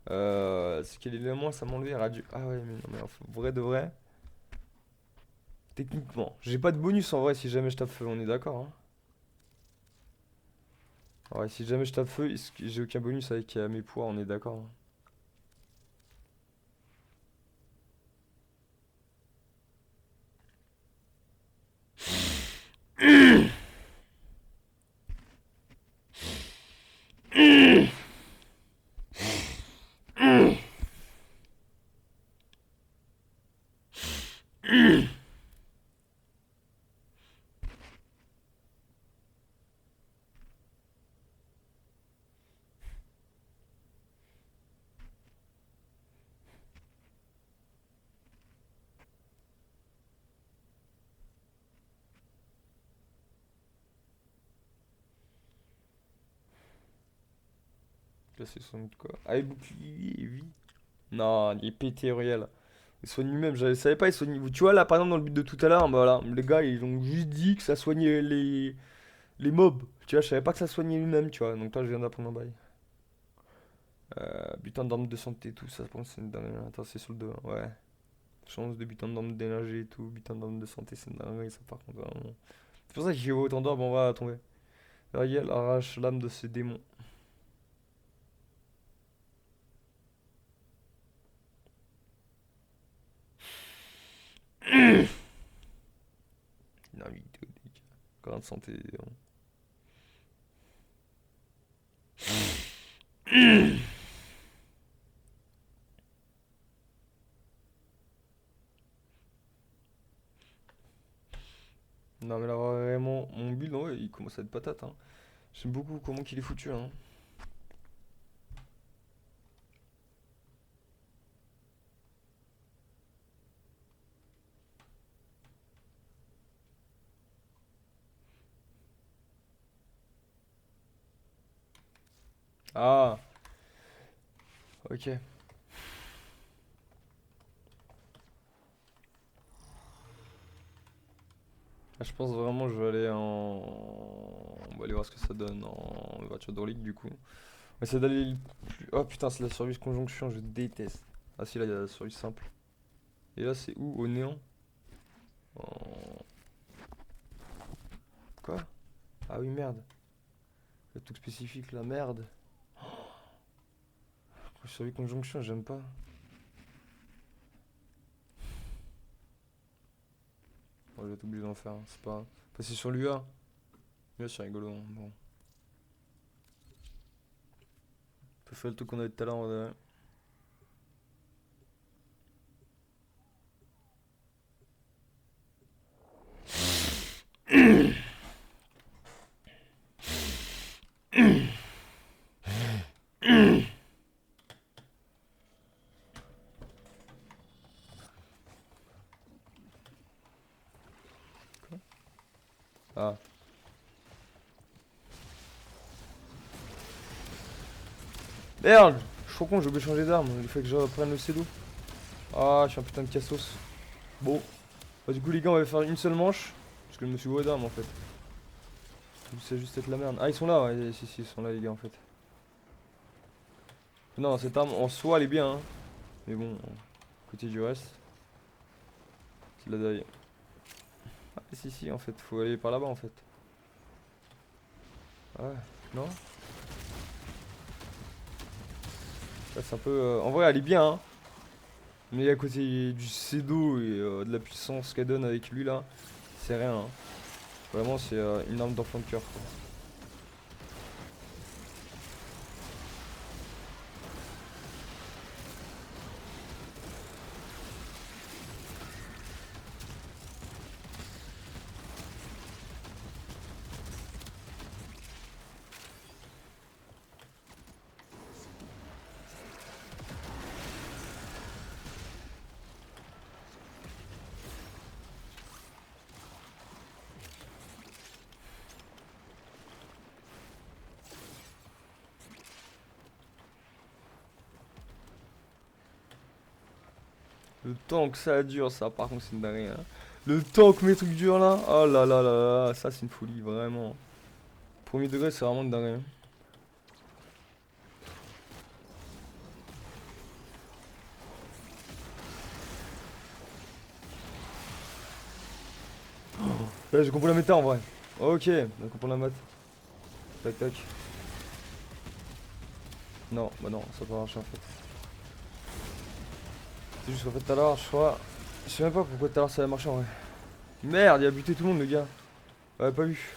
c'est quel élément ça m'enlève radio. Ah ouais, mais non, mais en vrai de vrai. Techniquement, j'ai pas de bonus en vrai si jamais je tape feu, on est d'accord hein. Ouais, si jamais je tape feu, j'ai aucun bonus avec mes pouvoirs, on est d'accord. Hein. Là, c'est son de quoi? Ah, et bouclier, et vie. Non, il est pété, Uriel. Il soigne lui-même, je savais pas, il soigne. Tu vois, là, par exemple, dans le but de tout à l'heure, bah voilà, les gars, ils ont juste dit que ça soignait les mobs. Tu vois, je savais pas que ça soignait lui-même, tu vois. Donc là, je viens d'apprendre un bail. Butin d'arme de santé, tout ça, je pense que c'est une dinguerie. Attends, c'est sur le 2, hein, ouais. Chance de butin d'arme d'énergie et tout, butin d'arme de santé, c'est une dinguerie, ça, par contre, vraiment. C'est pour ça qu'il faut autant d'arbres, on va tomber. Uriel arrache l'âme de ce démon. Non, vidéo, grain de santé. Non, mais là, vraiment, mon build, ouais, il commence à être patate. Hein. J'aime beaucoup comment qu'il est foutu, hein. Ah, ok. Ah, je pense vraiment que je vais aller en... On va aller voir ce que ça donne en voiture d'Orlick du coup. On va essayer d'aller plus... Oh putain, c'est la survie conjonction, je déteste. Ah si, là il y a la survie simple. Et là c'est où? Au néant? En... Quoi? Ah oui, merde. Le truc spécifique là, merde. Survie conjonction, j'aime pas. Bon, je vais être obligé d'en faire, c'est pas... Passer sur l'UA. Là c'est rigolo, hein. Bon. On peut faire le truc qu'on avait tout à l'heure en vrai. Ah. Merde! Je suis trop con, j'ai oublié de changer d'arme. Il faut que je reprenne le cédo. Ah, je suis un putain de cassos. Bon. Bah, du coup, les gars, on va faire une seule manche. Parce que je me suis gouré d'armes en fait. C'est juste être la merde. Ah, ils sont là, ouais. Si, si, ils sont là, les gars, en fait. Non, cette arme en soi, elle est bien, hein. Mais bon, côté du reste, c'est de la daille. Ah, si, si, en fait, faut aller par là-bas, en fait. Ouais, non? Ouais, c'est un peu. En vrai, elle est bien, hein. Mais à côté du Cedo et de la puissance qu'elle donne avec lui là, c'est rien, hein. Vraiment, c'est une arme d'enfant de cœur, quoi. Le temps que ça dure, ça, par contre, c'est une dinguerie, hein. Le temps que mes trucs durent là, oh là là là là, ça c'est une folie, vraiment. Premier degré, c'est vraiment une dinguerie, hein. Là, j'ai compris la méta en vrai. Ok, donc on prend la mat. Tac tac. Non, bah non, ça va pas marcher en fait. C'est juste qu'en fait tout à l'heure, je crois. Je sais même pas pourquoi tout à l'heure ça a marché en vrai. Merde, il a buté tout le monde le gars. Ouais, pas vu.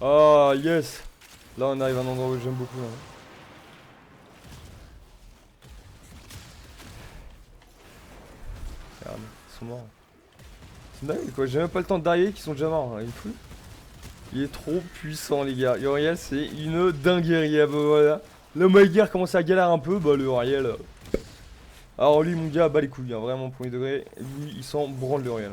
Ah yes. Là on arrive à un endroit où j'aime beaucoup, hein. Merde, ils sont morts. C'est dingue quoi, j'ai même pas le temps d'arriver qu'ils sont déjà morts, hein. Il est fou. Il est trop puissant les gars. Uriel c'est une dinguerie. Ah, bah, voilà. Le Maïguer commence à galérer un peu, bah le Uriel. Alors lui mon gars bat les couilles, hein, vraiment premier degré. Lui il s'en branle le Uriel.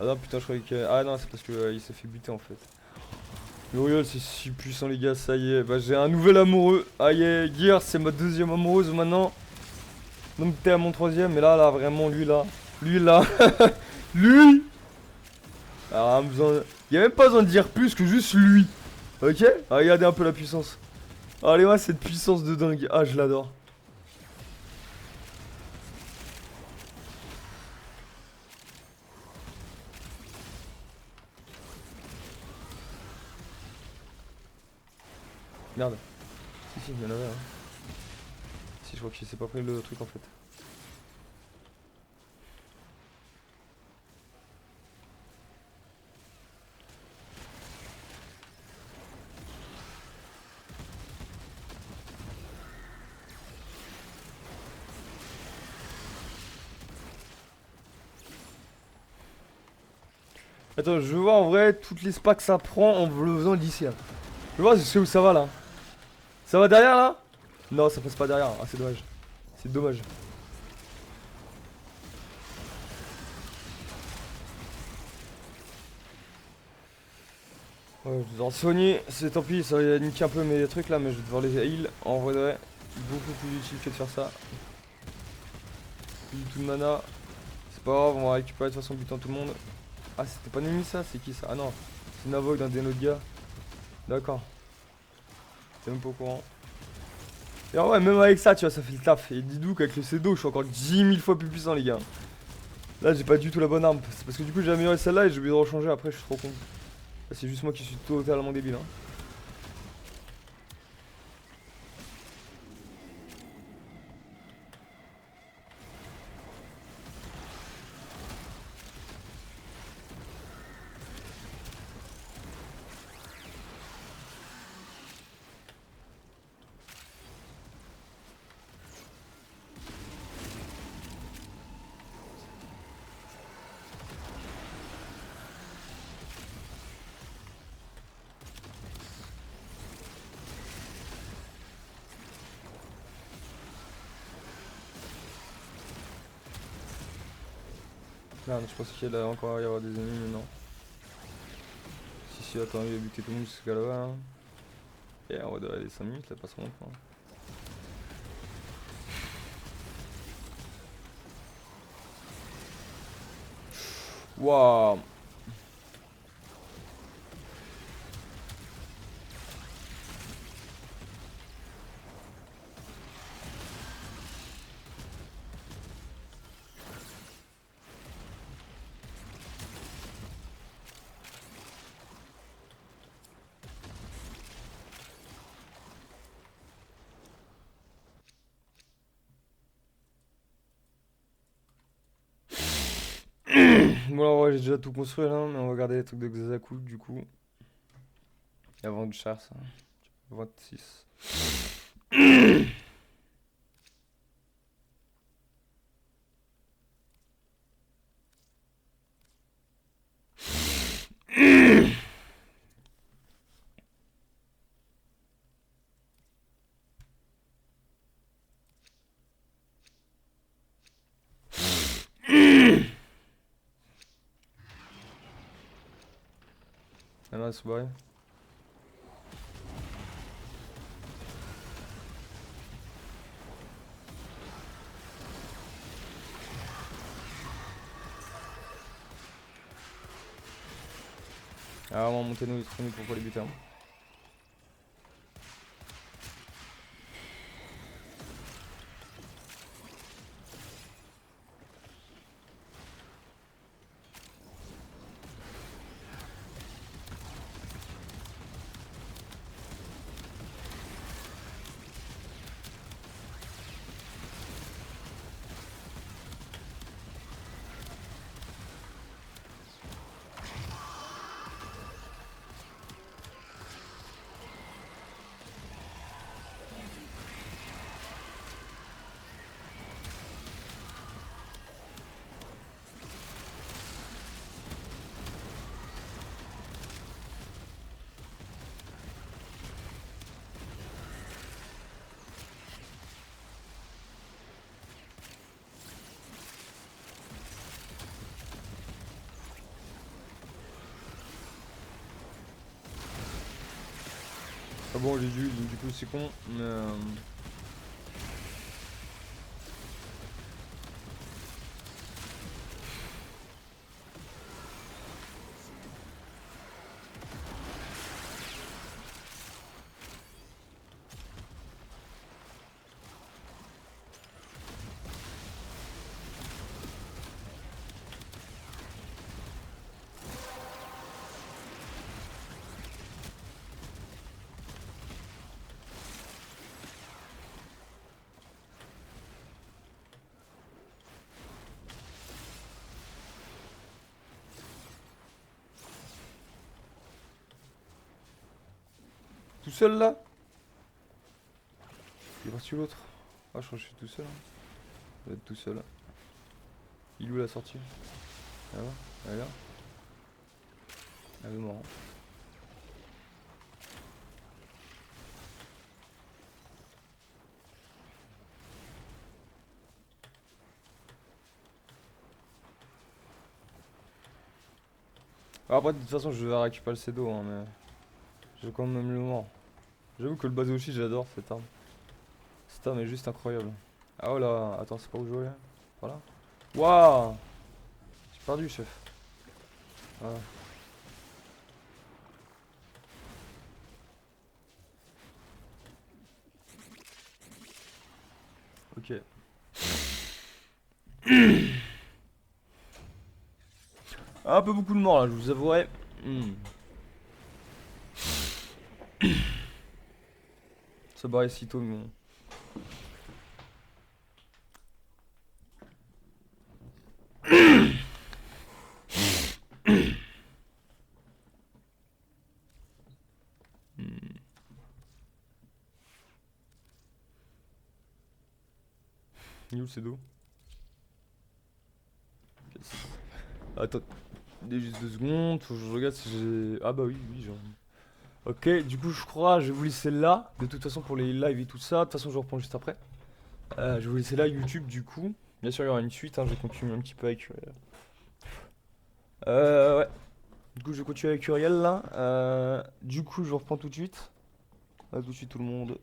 Ah non putain je croyais que... Ah non c'est parce que il s'est fait buter en fait. L'Uriel c'est si puissant les gars, ça y est. Bah j'ai un nouvel amoureux. Ah yeah, Gear c'est ma deuxième amoureuse maintenant. Donc t'es à mon troisième, mais là vraiment lui là. Lui là. Lui. Alors y a même pas besoin de dire plus que juste lui. Ok. Ah, regardez un peu la puissance. Allez moi cette puissance de dingue. Ah je l'adore. Merde. Si, il y en avait. Hein. Si, je crois qu'il s'est pas pris le truc en fait. Attends, je veux voir en vrai toutes les spas que ça prend en le faisant d'ici là. Je veux voir, je sais où ça va là. Ça va derrière là? Non, ça passe pas derrière. Ah, c'est dommage. C'est dommage. Ouais, je vais devoir soigner. C'est tant pis, ça va niquer un peu mes trucs là, mais je vais devoir les heal. En vrai, de vrai, beaucoup plus utile que de faire ça. Plus du tout de mana. C'est pas grave, on va récupérer de toute façon butant tout le monde. Ah, c'était pas Nemi ça? C'est qui ça? Ah non, c'est Navog d'un des autres gars. D'accord. T'es même pas au courant. Et en vrai, même avec ça, tu vois, ça fait le taf. Et dis-donc qu'avec le Cedo, je suis encore 10 000 fois plus puissant, les gars. Là, j'ai pas du tout la bonne arme. C'est parce que du coup, j'ai amélioré celle-là et j'ai oublié de rechanger après, je suis trop con. Là, c'est juste moi qui suis totalement débile. Hein. Merde, je pensais qu'il allait encore y avoir des ennemis, mais non. Si, attends, il a buté tout le monde jusqu'à là-bas. Hein. Et on va durer les 5 minutes, là, pas trop longtemps. Waouh! Bon, alors, ouais, j'ai déjà tout construit là, mais on va garder les trucs de Xazaku du coup. Et avant de char, ça. 26. Ah non, c'est barré. Ah, on va monter nous, trop nous pour pas les buter. Hein. Ah bon, j'ai dû, du coup c'est con, mais tout seul là? Il est parti où l'autre? Ah, je crois que je suis tout seul. Hein. Je vais être tout seul. Il est où la sortie? Là-bas? Elle est là? Elle est marrant. Ah, après, de toute façon, je vais récupérer le Cedo, hein, mais j'ai quand même le mort. J'avoue que le Bazoshi, j'adore cette arme. Cette arme est juste incroyable. Ah, oh là, attends, c'est pas où jouer? Voilà. Waouh! J'ai perdu, chef. Ah. Ok. Un peu beaucoup de morts là, je vous avouerai. Ça barrait si tôt, mais bon. Il est où c'est d'eau? Attends, juste 2 secondes, faut que je regarde si j'ai. Ah bah oui, oui, genre. Ok, du coup, je crois, je vais vous laisser là. De toute façon, pour les lives et tout ça, de toute façon, je reprends juste après. Je vais vous laisser là, YouTube, du coup. Bien sûr, il y aura une suite, hein, je vais continuer un petit peu avec. Ouais. Du coup, je vais continuer avec Uriel là. Du coup, je reprends tout de suite. À tout de suite, tout le monde.